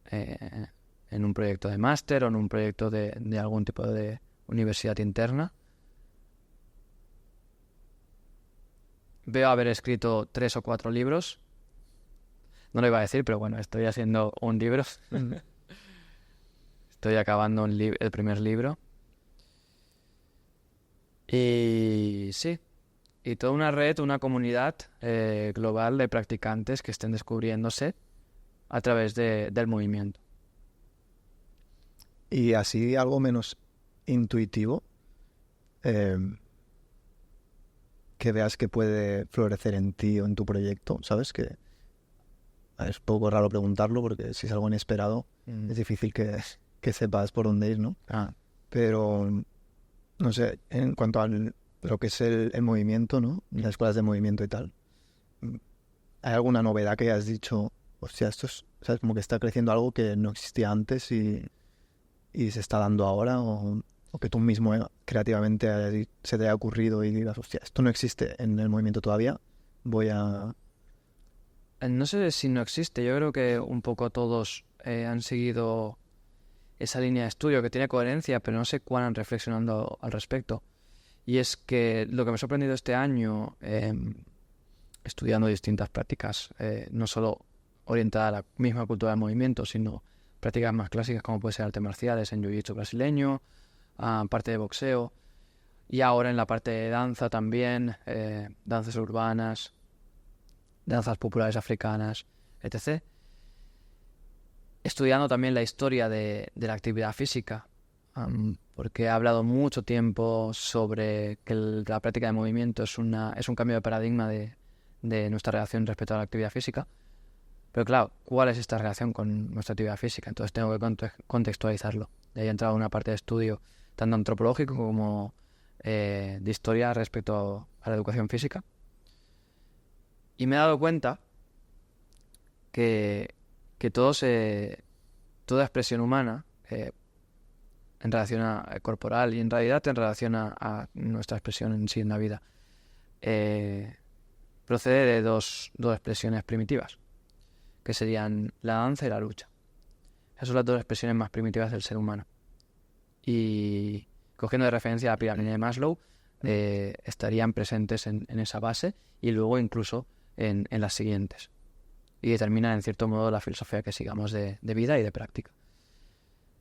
en un proyecto de máster o en un proyecto de algún tipo de universidad interna. Veo haber escrito 3 o 4 libros. No lo iba a decir, pero bueno, estoy haciendo un libro. Estoy acabando el primer libro. Y sí, y toda una red, una comunidad global de practicantes que estén descubriéndose a través del movimiento. Y así algo menos intuitivo, que veas que puede florecer en ti o en tu proyecto, ¿sabes? Que Es un poco raro preguntarlo porque si es algo inesperado es difícil que sepas por dónde ir, ¿no? Pero, no sé, en cuanto a lo que es el movimiento, ¿no? Las escuelas de movimiento y tal, ¿hay alguna novedad que hayas dicho, hostia, esto es, ¿sabes? Como que está creciendo algo que no existía antes y se está dando ahora? O que tú mismo creativamente se te haya ocurrido y digas, hostia, esto no existe en el movimiento todavía, voy a... No sé si no existe, yo creo que un poco todos han seguido esa línea de estudio que tiene coherencia, pero no sé cuán han reflexionando al respecto. Y es que lo que me ha sorprendido este año, estudiando distintas prácticas, no solo orientada a la misma cultura del movimiento, sino prácticas más clásicas como puede ser artes marciales, en jiu-jitsu brasileño, parte de boxeo, y ahora en la parte de danza también, danzas urbanas, danzas populares africanas, etc. Estudiando también la historia de la actividad física, porque he hablado mucho tiempo sobre que la práctica de movimiento es un cambio de paradigma de nuestra relación respecto a la actividad física. Pero claro, ¿cuál es esta relación con nuestra actividad física? Entonces tengo que contextualizarlo. De ahí he entrado una parte de estudio tanto antropológico como de historia respecto a la educación física. Y me he dado cuenta que toda expresión humana en relación a corporal y en realidad en relación a nuestra expresión en sí en la vida procede de dos expresiones primitivas, que serían la danza y la lucha. Esas son las dos expresiones más primitivas del ser humano. Y cogiendo de referencia la pirámide de Maslow, estarían presentes en esa base y luego incluso en las siguientes. Y determinan en cierto modo la filosofía que sigamos de vida y de práctica.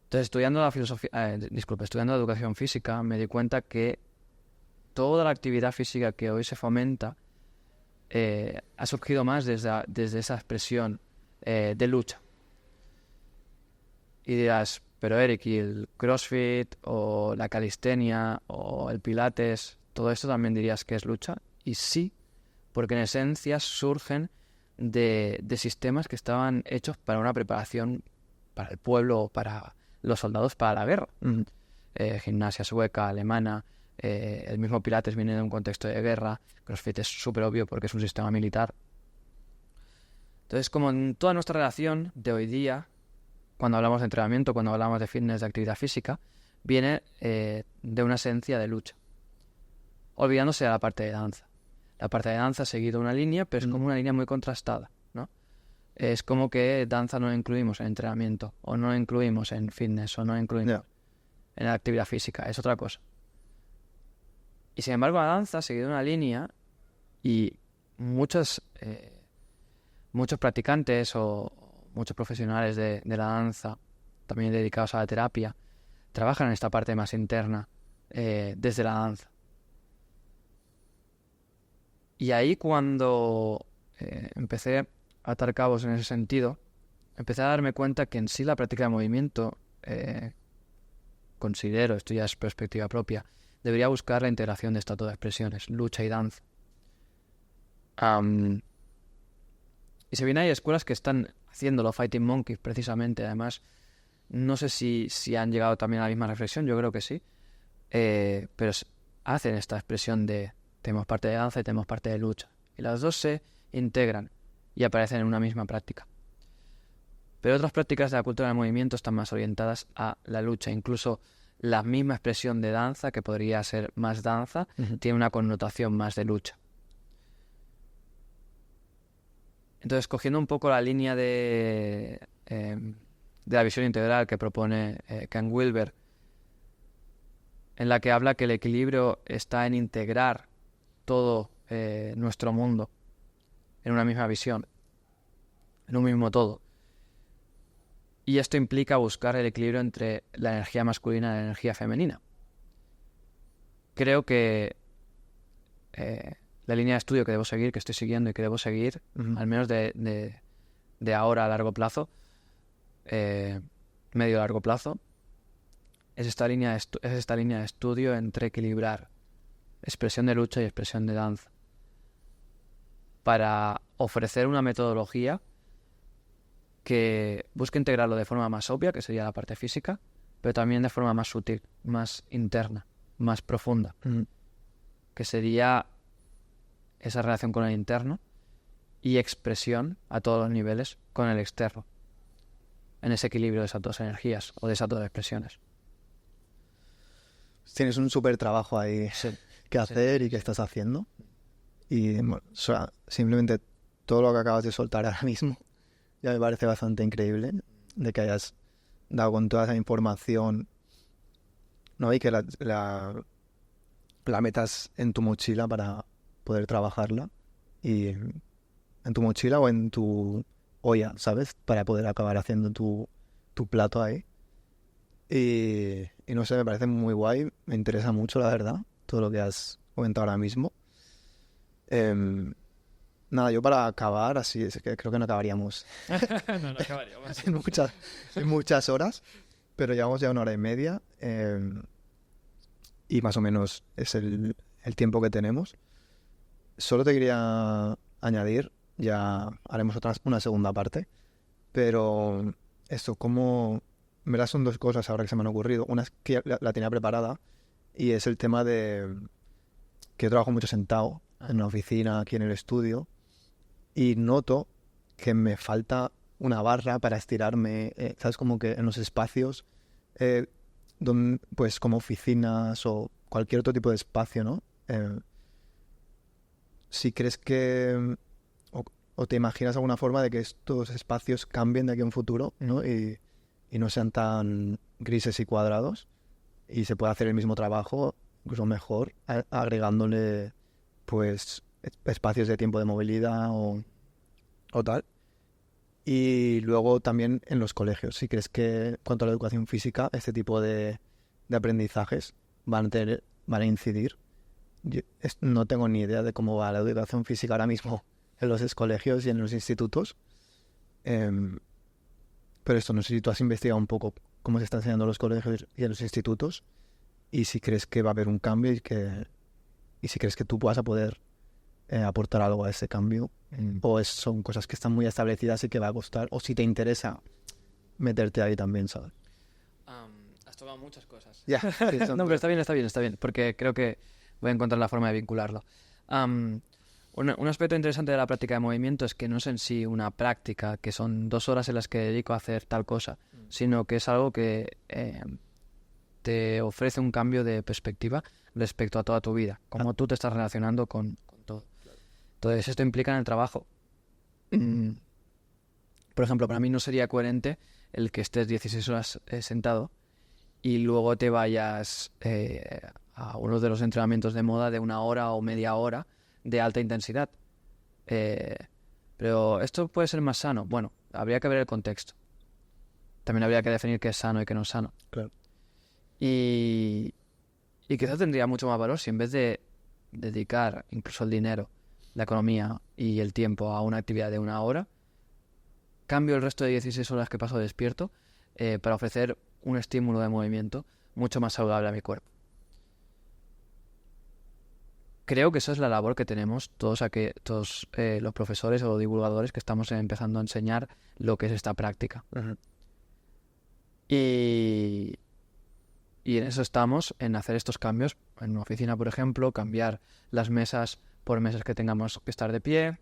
Entonces, estudiando la educación física, me di cuenta que toda la actividad física que hoy se fomenta ha surgido más desde esa expresión de lucha. Y dirás, pero Eric, ¿y el CrossFit o la calistenia o el pilates, todo esto también dirías que es lucha? Y sí, porque en esencia surgen de sistemas que estaban hechos para una preparación para el pueblo o para los soldados para la guerra. Gimnasia sueca, alemana, el mismo pilates viene de un contexto de guerra, CrossFit es súper obvio porque es un sistema militar. Entonces, como en toda nuestra relación de hoy día, cuando hablamos de entrenamiento, cuando hablamos de fitness, de actividad física, viene de una esencia de lucha, olvidándose de la parte de danza. La parte de danza ha seguido una línea, pero es como una línea muy contrastada, ¿no? Es como que danza no la incluimos en entrenamiento, o no la incluimos en fitness, o no la incluimos en la actividad física, es otra cosa. Y sin embargo la danza ha seguido una línea y muchos practicantes o muchos profesionales de la danza, también dedicados a la terapia, trabajan en esta parte más interna desde la danza. Y ahí cuando empecé a atar cabos en ese sentido, empecé a darme cuenta que en sí la práctica de movimiento, considero, esto ya es perspectiva propia, debería buscar la integración de estas dos expresiones, lucha y danza. Y si bien hay escuelas que están haciéndolo, Fighting Monkeys precisamente, además, no sé si han llegado también a la misma reflexión, yo creo que sí, pero hacen esta expresión de tenemos parte de danza y tenemos parte de lucha. Y las dos se integran y aparecen en una misma práctica. Pero otras prácticas de la cultura del movimiento están más orientadas a la lucha. Incluso la misma expresión de danza, que podría ser más danza, tiene una connotación más de lucha. Entonces, cogiendo un poco la línea de la visión integral que propone Ken Wilber, en la que habla que el equilibrio está en integrar todo nuestro mundo en una misma visión, en un mismo todo. Y esto implica buscar el equilibrio entre la energía masculina y la energía femenina. Creo que la línea de estudio que debo seguir, que estoy siguiendo y que debo seguir, al menos de ahora a largo plazo, medio largo plazo, es esta línea de estudio entre equilibrar expresión de lucha y expresión de danza, para ofrecer una metodología que busca integrarlo de forma más obvia, que sería la parte física, pero también de forma más sutil, más interna, más profunda, que sería esa relación con el interno y expresión a todos los niveles con el externo, en ese equilibrio de esas dos energías o de esas dos expresiones. Tienes un súper trabajo ahí que hacer y que estás haciendo. Y bueno, o sea, simplemente todo lo que acabas de soltar ahora mismo ya me parece bastante increíble, de que hayas dado con toda esa información, ¿no? Y que la metas en tu mochila para poder trabajarla. Y en tu mochila o en tu olla, ¿sabes? Para poder acabar haciendo tu plato ahí. Y no sé, me parece muy guay, me interesa mucho, la verdad, todo lo que has comentado ahora mismo. Nada, yo para acabar, así es que creo que no acabaríamos No acabaríamos. en muchas horas, pero llevamos ya 1 hora y media, y más o menos es el tiempo que tenemos. Solo te quería añadir, ya haremos una segunda parte, pero esto, como... En verdad son 2 cosas ahora que se me han ocurrido. Una es que la tenía preparada y es el tema de que yo trabajo mucho sentado en una oficina, aquí en el estudio, y noto que me falta una barra para estirarme, ¿sabes? Como que en los espacios, pues como oficinas o cualquier otro tipo de espacio, ¿no? Si crees que... O te imaginas alguna forma de que estos espacios cambien de aquí a un futuro, ¿no? Y no sean tan grises y cuadrados y se puede hacer el mismo trabajo, incluso mejor, agregándole pues espacios de tiempo de movilidad o tal. Y luego también en los colegios, si crees que en cuanto a la educación física, este tipo de aprendizajes van a incidir. No tengo ni idea de cómo va la educación física ahora mismo en los colegios y en los institutos. Pero esto, no sé si tú has investigado un poco cómo se está enseñando en los colegios y en los institutos y si crees que va a haber un cambio y si crees que tú vas a poder aportar algo a ese cambio, o son cosas que están muy establecidas y que va a costar, o si te interesa meterte ahí también, ¿sabes? Has tocado muchas cosas. Ya, sí, No, pero está bien, porque creo que voy a encontrar la forma de vincularlo. Un aspecto interesante de la práctica de movimiento es que no es en sí una práctica, que son 2 horas en las que dedico a hacer tal cosa, sino que es algo que te ofrece un cambio de perspectiva respecto a toda tu vida, cómo tú te estás relacionando con todo. Entonces, esto implica en el trabajo. Por ejemplo, para mí no sería coherente el que estés 16 horas sentado y luego te vayas a uno de los entrenamientos de moda de 1 hora o media hora de alta intensidad. Pero esto puede ser más sano. Bueno, habría que ver el contexto. También habría que definir qué es sano y qué no es sano. Claro. Y quizás tendría mucho más valor si en vez de dedicar incluso el dinero, la economía y el tiempo a una actividad de 1 hora, cambio el resto de 16 horas que paso despierto para ofrecer un estímulo de movimiento mucho más saludable a mi cuerpo. Creo que esa es la labor que tenemos todos los profesores o divulgadores que estamos empezando a enseñar lo que es esta práctica. Uh-huh. Y en eso estamos, en hacer estos cambios. En una oficina, por ejemplo, cambiar las mesas por mesas que tengamos que estar de pie,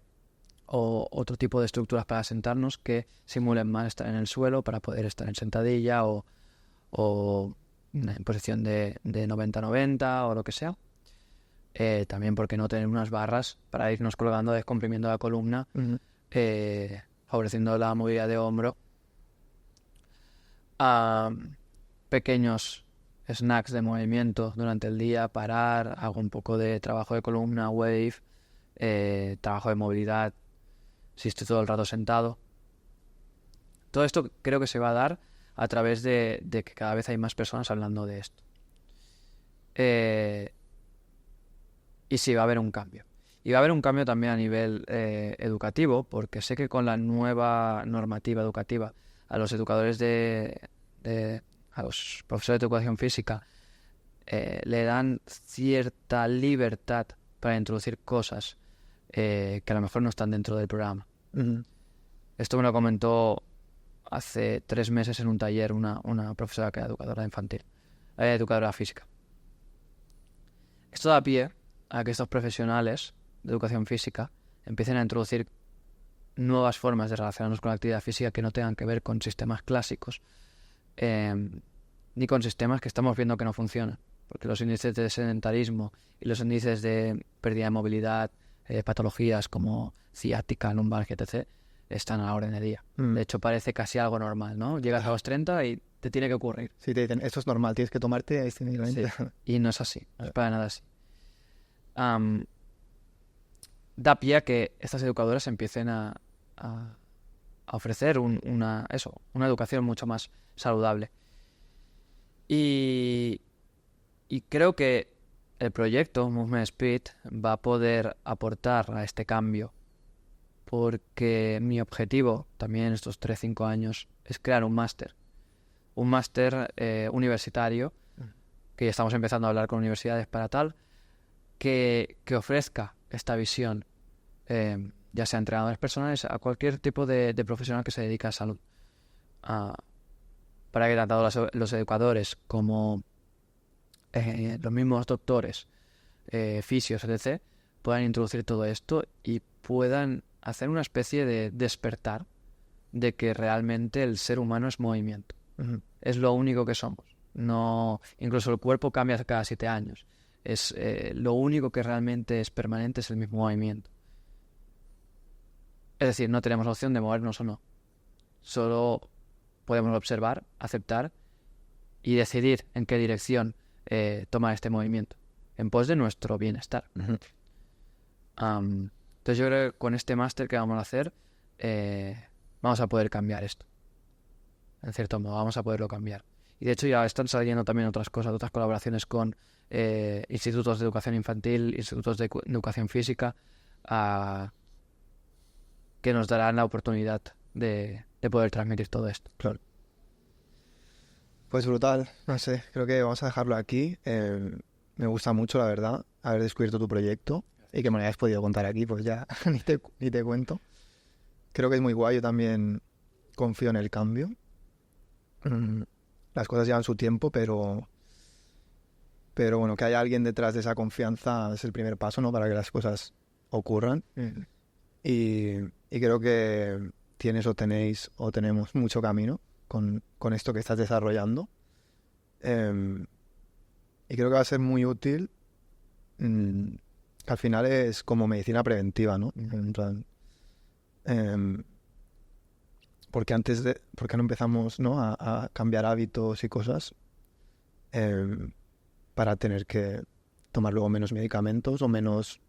o otro tipo de estructuras para sentarnos que simulen más estar en el suelo para poder estar en sentadilla o en posición de 90-90 o lo que sea. También, ¿por qué no tener unas barras para irnos colgando, descomprimiendo la columna, Uh-huh. favoreciendo la movilidad de hombro? Pequeños snacks de movimiento durante el día, parar, hago un poco de trabajo de columna, wave, trabajo de movilidad, si estoy todo el rato sentado. Todo esto creo que se va a dar a través de que cada vez hay más personas hablando de esto. Y sí, va a haber un cambio. Y va a haber un cambio también a nivel educativo, porque sé que con la nueva normativa educativa a los educadores a los profesores de educación física le dan cierta libertad para introducir cosas que a lo mejor no están dentro del programa. Uh-huh. Esto me lo comentó hace 3 meses en un taller una profesora que era educadora infantil, educadora física. Esto da pie a que estos profesionales de educación física empiecen a introducir nuevas formas de relacionarnos con la actividad física que no tengan que ver con sistemas clásicos, ni con sistemas que estamos viendo que no funcionan, porque los índices de sedentarismo y los índices de pérdida de movilidad, patologías como ciática, lumbalgia, etc., están a la orden del día. De hecho, parece casi algo normal, ¿no? Llegas a los 30 y te tiene que ocurrir. Sí, te dicen, esto es normal, tienes que tomarte este medicamento. Sí. Y no es así, no es para nada así. Da pie a que estas educadoras empiecen a ofrecer una educación mucho más saludable. Y creo que el proyecto Movement Speed va a poder aportar a este cambio, porque mi objetivo también en estos 3-5 años es crear un máster universitario, que ya estamos empezando a hablar con universidades para tal, que ofrezca esta visión, ya sea a entrenadores personales, a cualquier tipo de profesional que se dedique a salud, para que tanto los educadores como los mismos doctores, fisios, etc., puedan introducir todo esto y puedan hacer una especie de despertar de que realmente el ser humano es movimiento. Es lo único que somos. No, incluso el cuerpo cambia cada 7 años. Lo único que realmente es permanente es el mismo movimiento. Es decir, no tenemos la opción de movernos o no. Solo podemos observar, aceptar y decidir en qué dirección tomar este movimiento, en pos de nuestro bienestar. Entonces yo creo que con este máster que vamos a hacer vamos a poder cambiar esto. En cierto modo, vamos a poderlo cambiar. Y de hecho ya están saliendo también otras cosas, otras colaboraciones con institutos de educación infantil, institutos de educación física, que nos darán la oportunidad de poder transmitir todo esto. Claro. Pues brutal, no sé, creo que vamos a dejarlo aquí. Me gusta mucho, la verdad, haber descubierto tu proyecto y que me lo hayas podido contar aquí, pues ya ni te cuento. Creo que es muy guay, yo también confío en el cambio. Las cosas llevan su tiempo, pero bueno, que haya alguien detrás de esa confianza es el primer paso, ¿no? Para que las cosas ocurran. Y creo que tienes o tenemos mucho camino con esto que estás desarrollando. Y creo que va a ser muy útil, que al final es como medicina preventiva, ¿no? En plan, ¿por qué no empezamos, ¿no? a cambiar hábitos y cosas para tener que tomar luego menos medicamentos o menos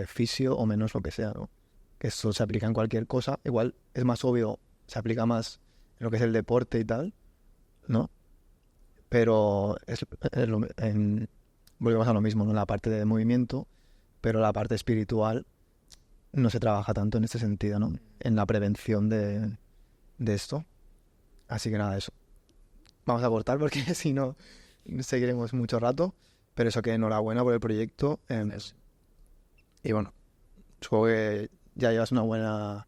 fisio o menos lo que sea, ¿no? Que eso se aplica en cualquier cosa. Igual es más obvio, se aplica más en lo que es el deporte y tal, ¿no? Pero volvemos a lo mismo, ¿no? La parte de movimiento, pero la parte espiritual no se trabaja tanto en este sentido, ¿no? En la prevención de esto. Así que nada, eso. Vamos a cortar porque si no seguiremos mucho rato. Pero eso, que enhorabuena por el proyecto. Y bueno, supongo que ya llevas una buena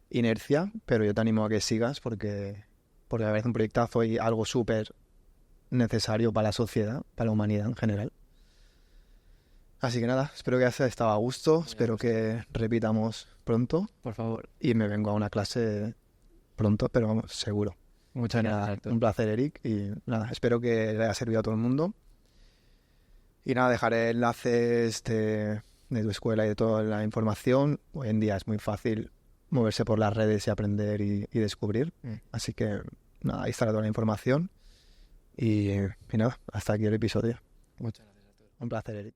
inercia, pero yo te animo a que sigas porque me parece un proyectazo y algo súper necesario para la sociedad, para la humanidad en general. Así que nada, espero que hayas estado a gusto, espero que repitamos pronto. Por favor. Y me vengo a una clase pronto, pero vamos, seguro. Muchas gracias, Artur. Un placer, Eric, y nada, espero que le haya servido a todo el mundo. Y nada, dejaré enlaces de tu escuela y de toda la información. Hoy en día es muy fácil moverse por las redes y aprender y descubrir. Así que nada, ahí estará toda la información. Y nada, hasta aquí el episodio. Muchas gracias, Arturo. Un placer, Eric.